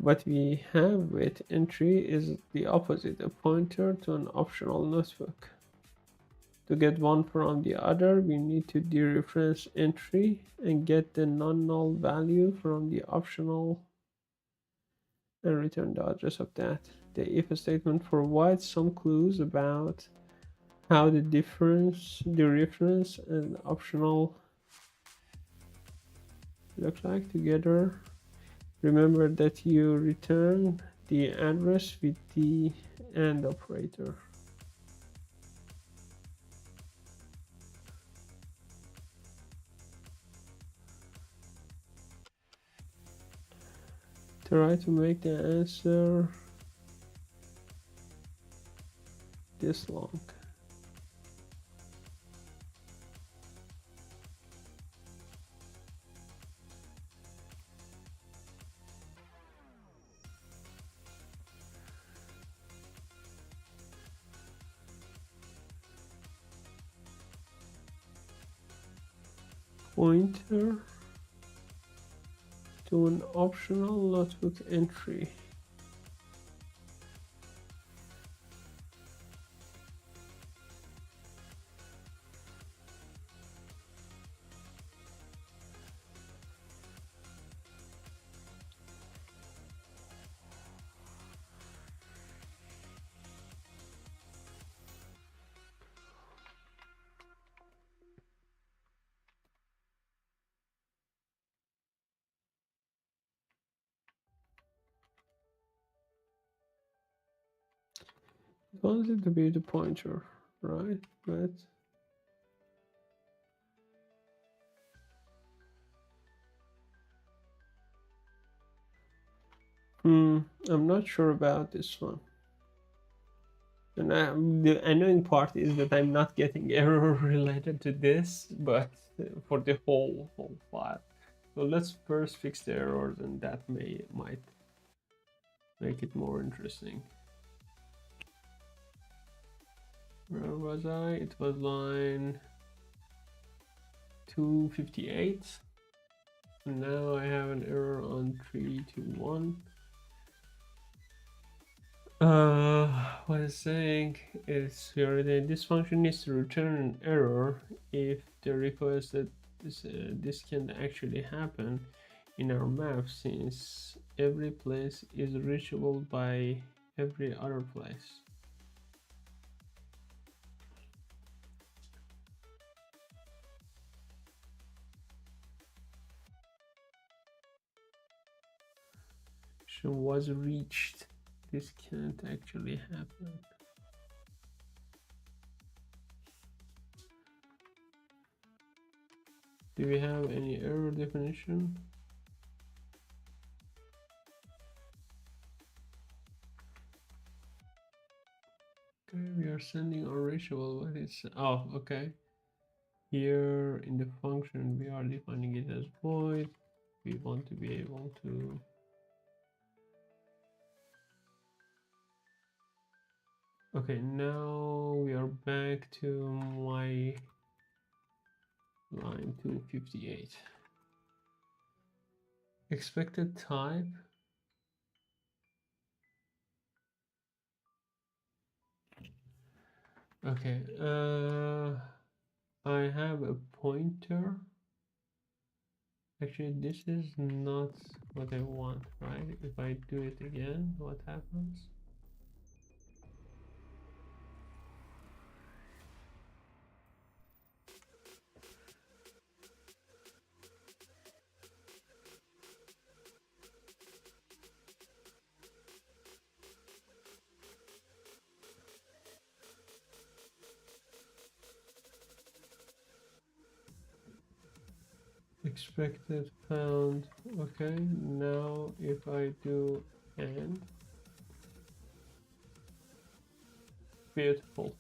Speaker 1: What we have with entry is the opposite, a pointer to an optional notebook. To get one from the other, we need to dereference entry and get the non-null value from the optional and return the address of that. The if statement provides some clues about how the dereference and optional look like together. Remember that you return the address with the AND operator. Try to make the answer this long. Pointer to an optional notebook entry. It wanted to be the pointer, right? But I'm not sure about this one. And the annoying part is that I'm not getting error related to this, but for the whole file. So let's first fix the errors, and that might make it more interesting. Where was I? It was line 258. And now I have an error on 321. What it's saying is here this function needs to return an error if the request that this can actually happen in our map, since every place is reachable by every other place. So was reached. This can't actually happen. Do we have any error definition? Okay, we are sending unreachable. What is? Oh, okay. Here in the function, we are defining it as void. We want to be able to okay, now we are back to my line 258. Expected type. Okay, I have a pointer Actually, this is not what I want, right? If I do it again, what happens? Expected found. Okay, now if I do and beautiful.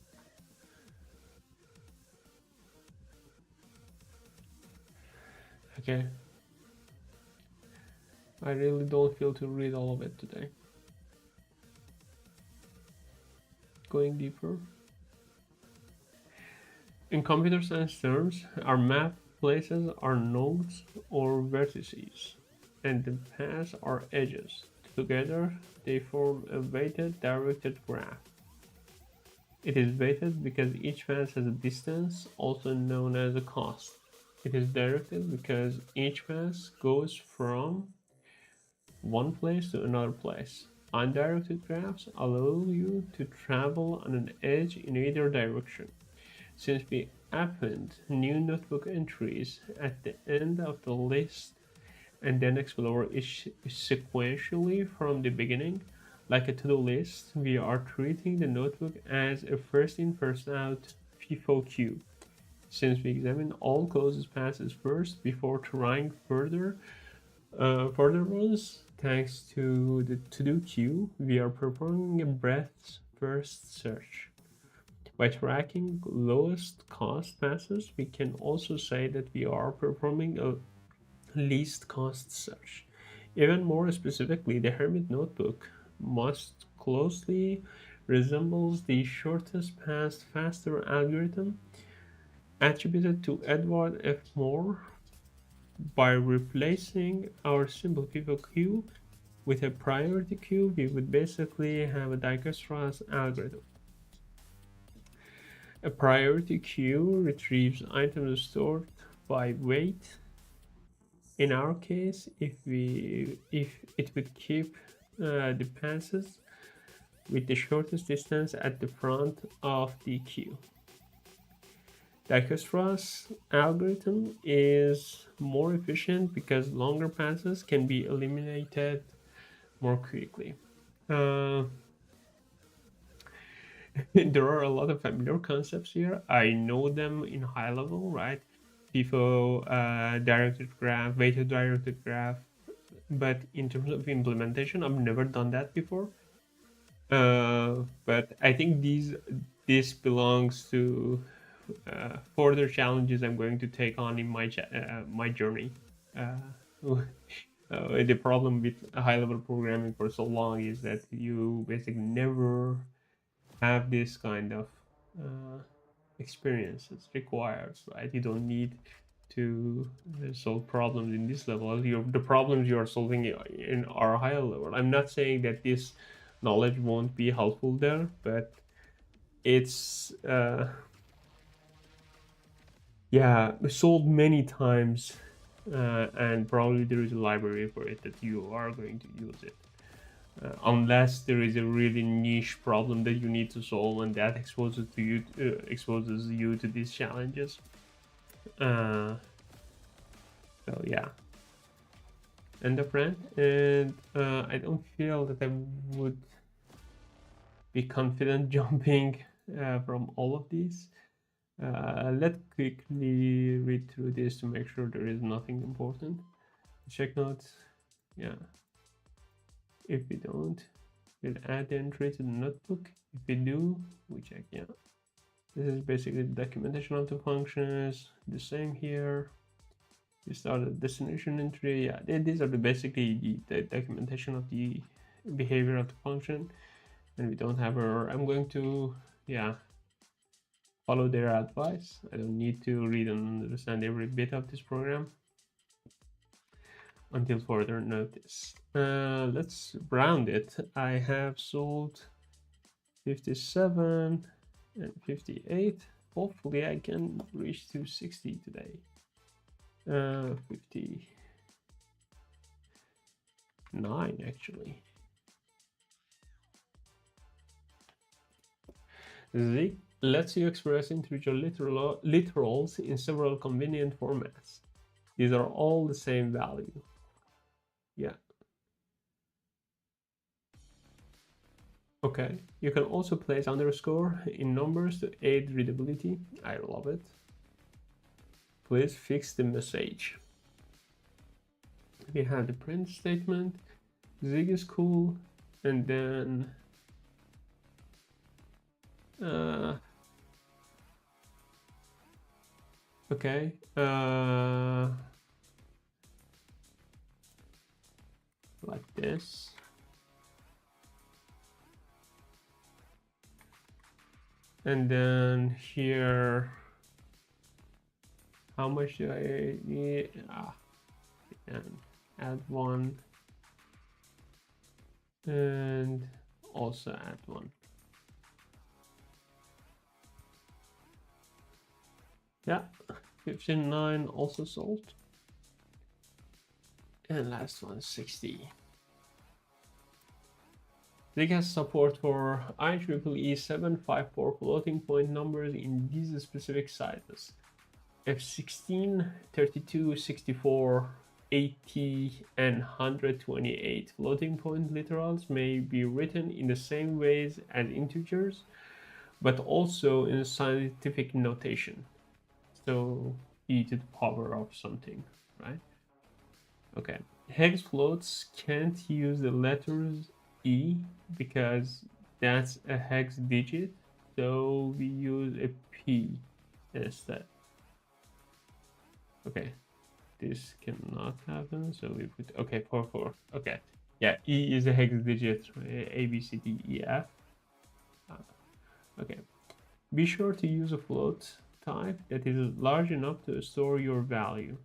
Speaker 1: Okay, I really don't feel to read all of it today. Going deeper. In computer science terms, our map places are nodes or vertices, and the paths are edges. Together, they form a weighted directed graph. It is weighted because each path has a distance, also known as a cost. It is directed because each path goes from one place to another place. Undirected graphs allow you to travel on an edge in either direction. Since we append new notebook entries at the end of the list and then explore each sequentially from the beginning, like a to-do list, we are treating the notebook as a first in, first out FIFO queue. Since we examine all closest passes first before trying further ones, thanks to the to-do queue, we are performing a breadth first search. By tracking lowest cost passes, we can also say that we are performing a least cost search. Even more specifically, the Hermit notebook most closely resembles the shortest path faster algorithm attributed to Edward F. Moore. By replacing our simple people queue with a priority queue, we would basically have a Dijkstra's algorithm. A priority queue retrieves items stored by weight. In our case, if it would keep the passes with the shortest distance at the front of the queue. Dijkstra's algorithm is more efficient because longer passes can be eliminated more quickly. Uh, there are a lot of familiar concepts here. I know them in high level, right? FIFO, directed graph, weighted directed graph. But in terms of implementation, I've never done that before. But I think this belongs to further challenges I'm going to take on in my journey. The problem with high-level programming for so long is that you basically never have this kind of uh, experiences required, right? You don't need to solve problems in this level. The problems you are solving in are higher level. I'm not saying that this knowledge won't be helpful there, but it's yeah, solved many times, and probably there is a library for it that you are going to use it. Unless there is a really niche problem that you need to solve, and that exposes you to these challenges. So yeah, end of rant, and I don't feel that I would be confident jumping from all of these. Let's quickly read through this to make sure there is nothing important. Check notes, yeah. If we don't, we'll add the entry to the notebook. If we do, we check, yeah. This is basically the documentation of the functions, the same here. We start a destination entry, yeah, these are basically the documentation of the behavior of the function, and we don't have error. I'm going to, yeah, follow their advice. I don't need to read and understand every bit of this program until further notice. Let's round it. I have solved 57 and 58. Hopefully I can reach to 60 today. 50. 9 actually. Zig lets you express integer literals in several convenient formats. These are all the same value. Yeah. Okay. You can also place underscore in numbers to aid readability. I love it. Please fix the message. We have the print statement. Zig is cool. And then okay. Like this. And then here, how much do I need? And add 1. And also add 1. Yeah, 59 also sold. And last one, 60. Zig has support for IEEE 754 floating point numbers in these specific sizes. F16, 32, 64, 80, and 128 floating point literals may be written in the same ways as integers, but also in scientific notation. So e to the power of something, right? Okay. Hex floats can't use the letters E because that's a hex digit, so we use a P instead. Okay, this cannot happen, so we put, okay, 4. Okay, yeah, E is a hex digit, A, B, C, D, E, F. Okay, be sure to use a float type that is large enough to store your value,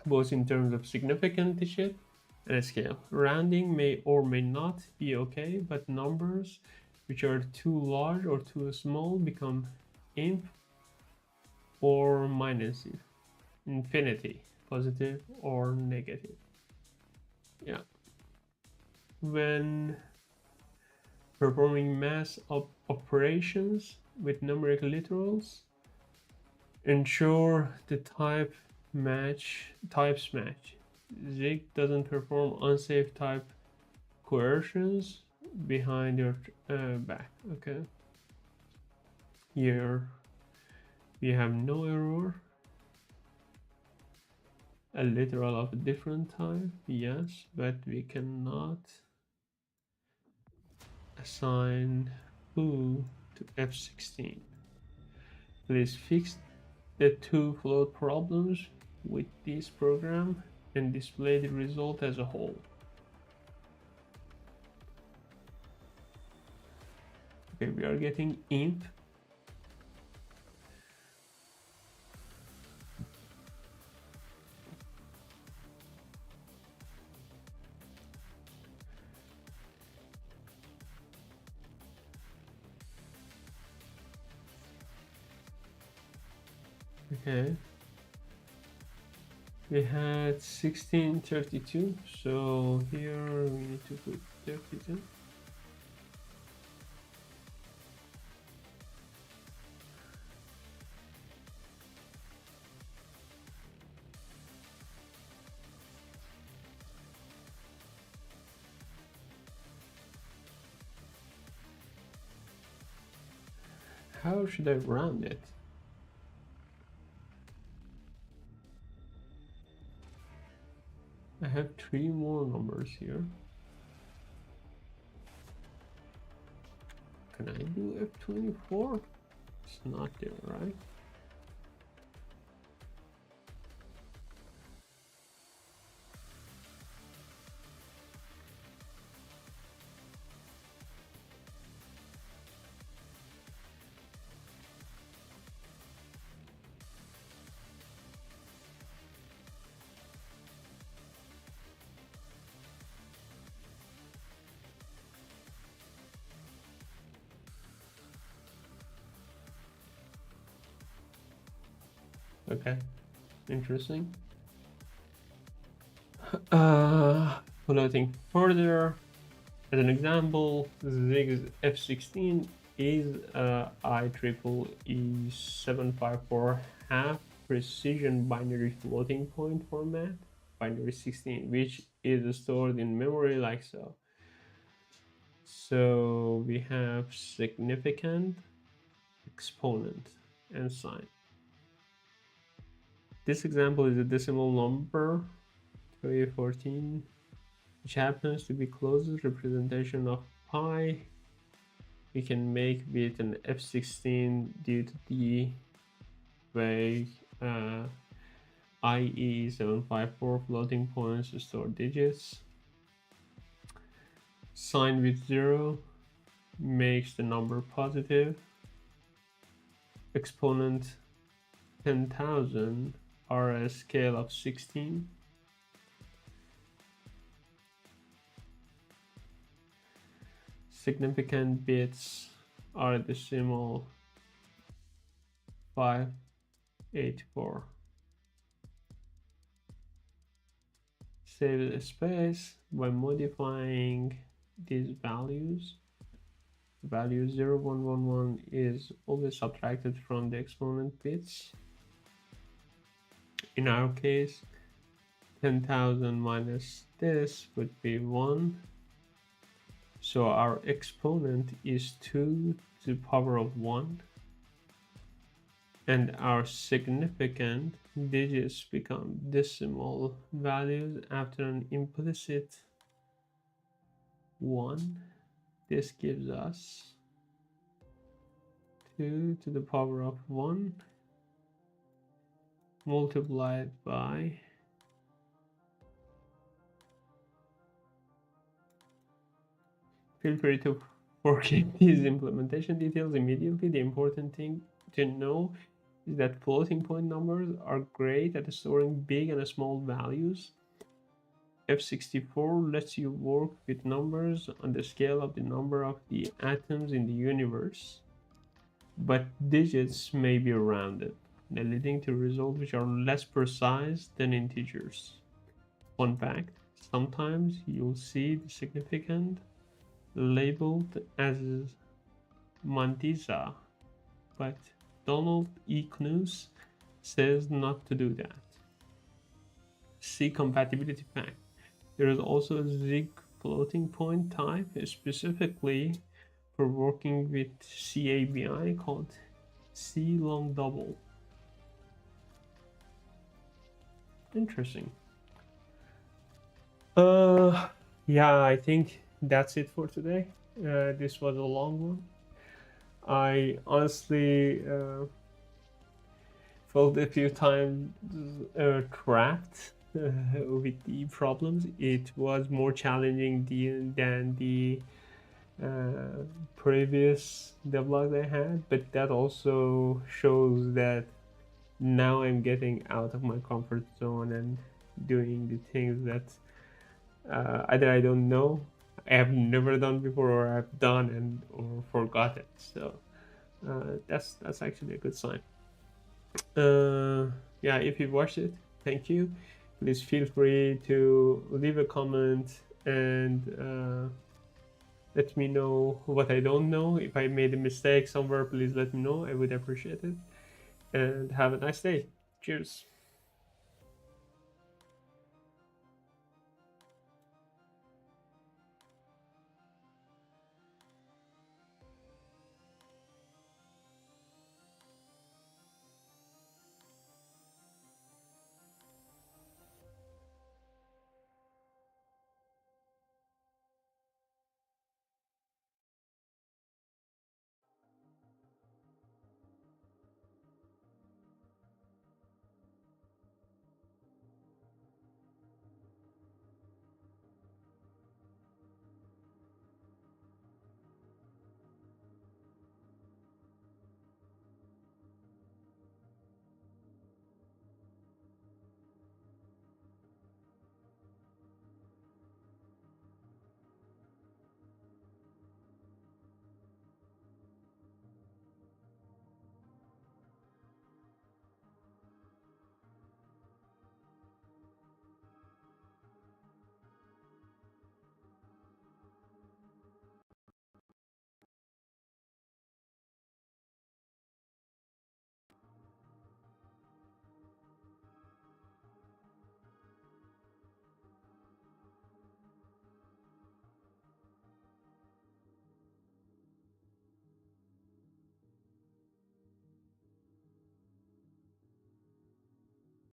Speaker 1: both in terms of significant digit and a scale. Rounding may or may not be okay, but numbers which are too large or too small become inf or minus infinity, positive or negative. Yeah. When performing math operations with numeric literals, ensure the types match. Zig doesn't perform unsafe type coercions behind your back. Okay. Here we have no error. A literal of a different type, yes, but we cannot assign who to F16. Please fix the 2 float problems with this program and display the result as a whole. Okay, we are getting int. Okay. We had 1632, so here we need to put 32. How should I round it? I have 3 more numbers here. Can I do F24? It's not there, right? Okay, interesting. Floating further, as an example, Zig's F16 is a IEEE 754 half precision binary floating point format, binary 16, which is stored in memory like so. So we have significant, exponent, and sign. This example is a decimal number 2014, which happens to be closest representation of pi. We can make with an F16 due to the way IE 754 floating points to store digits. Sign with 0 makes the number positive. Exponent 10,000 are a scale of 16. Significant bits are decimal 584. Save the space by modifying these values. Value 0111 is always subtracted from the exponent bits. In our case, 10,000 minus this would be 1. So our exponent is 2 to the power of 1. And our significant digits become decimal values after an implicit 1. This gives us 2 to the power of 1 multiplied by feel free to forget these implementation details immediately. The important thing to know is that floating point numbers are great at storing big and small values. F64 lets you work with numbers on the scale of the number of the atoms in the universe, but digits may be rounded, leading to results which are less precise than integers. Fun fact, sometimes you'll see the significant labeled as Mantiza, but Donald E. Knuth says not to do that. See compatibility fact. There is also a Zig floating point type specifically for working with CABI called C long double. Interesting. Yeah, I think that's it for today. This was a long one. I honestly felt a few times trapped with the problems. It was more challenging than the previous devlogs I had, but that also shows that now I'm getting out of my comfort zone and doing the things that either I don't know, I have never done before, or I've done and or forgotten. So that's actually a good sign. Yeah, if you watched it, thank you. Please feel free to leave a comment and let me know what I don't know. If I made a mistake somewhere, please let me know. I would appreciate it. And have a nice day. Cheers.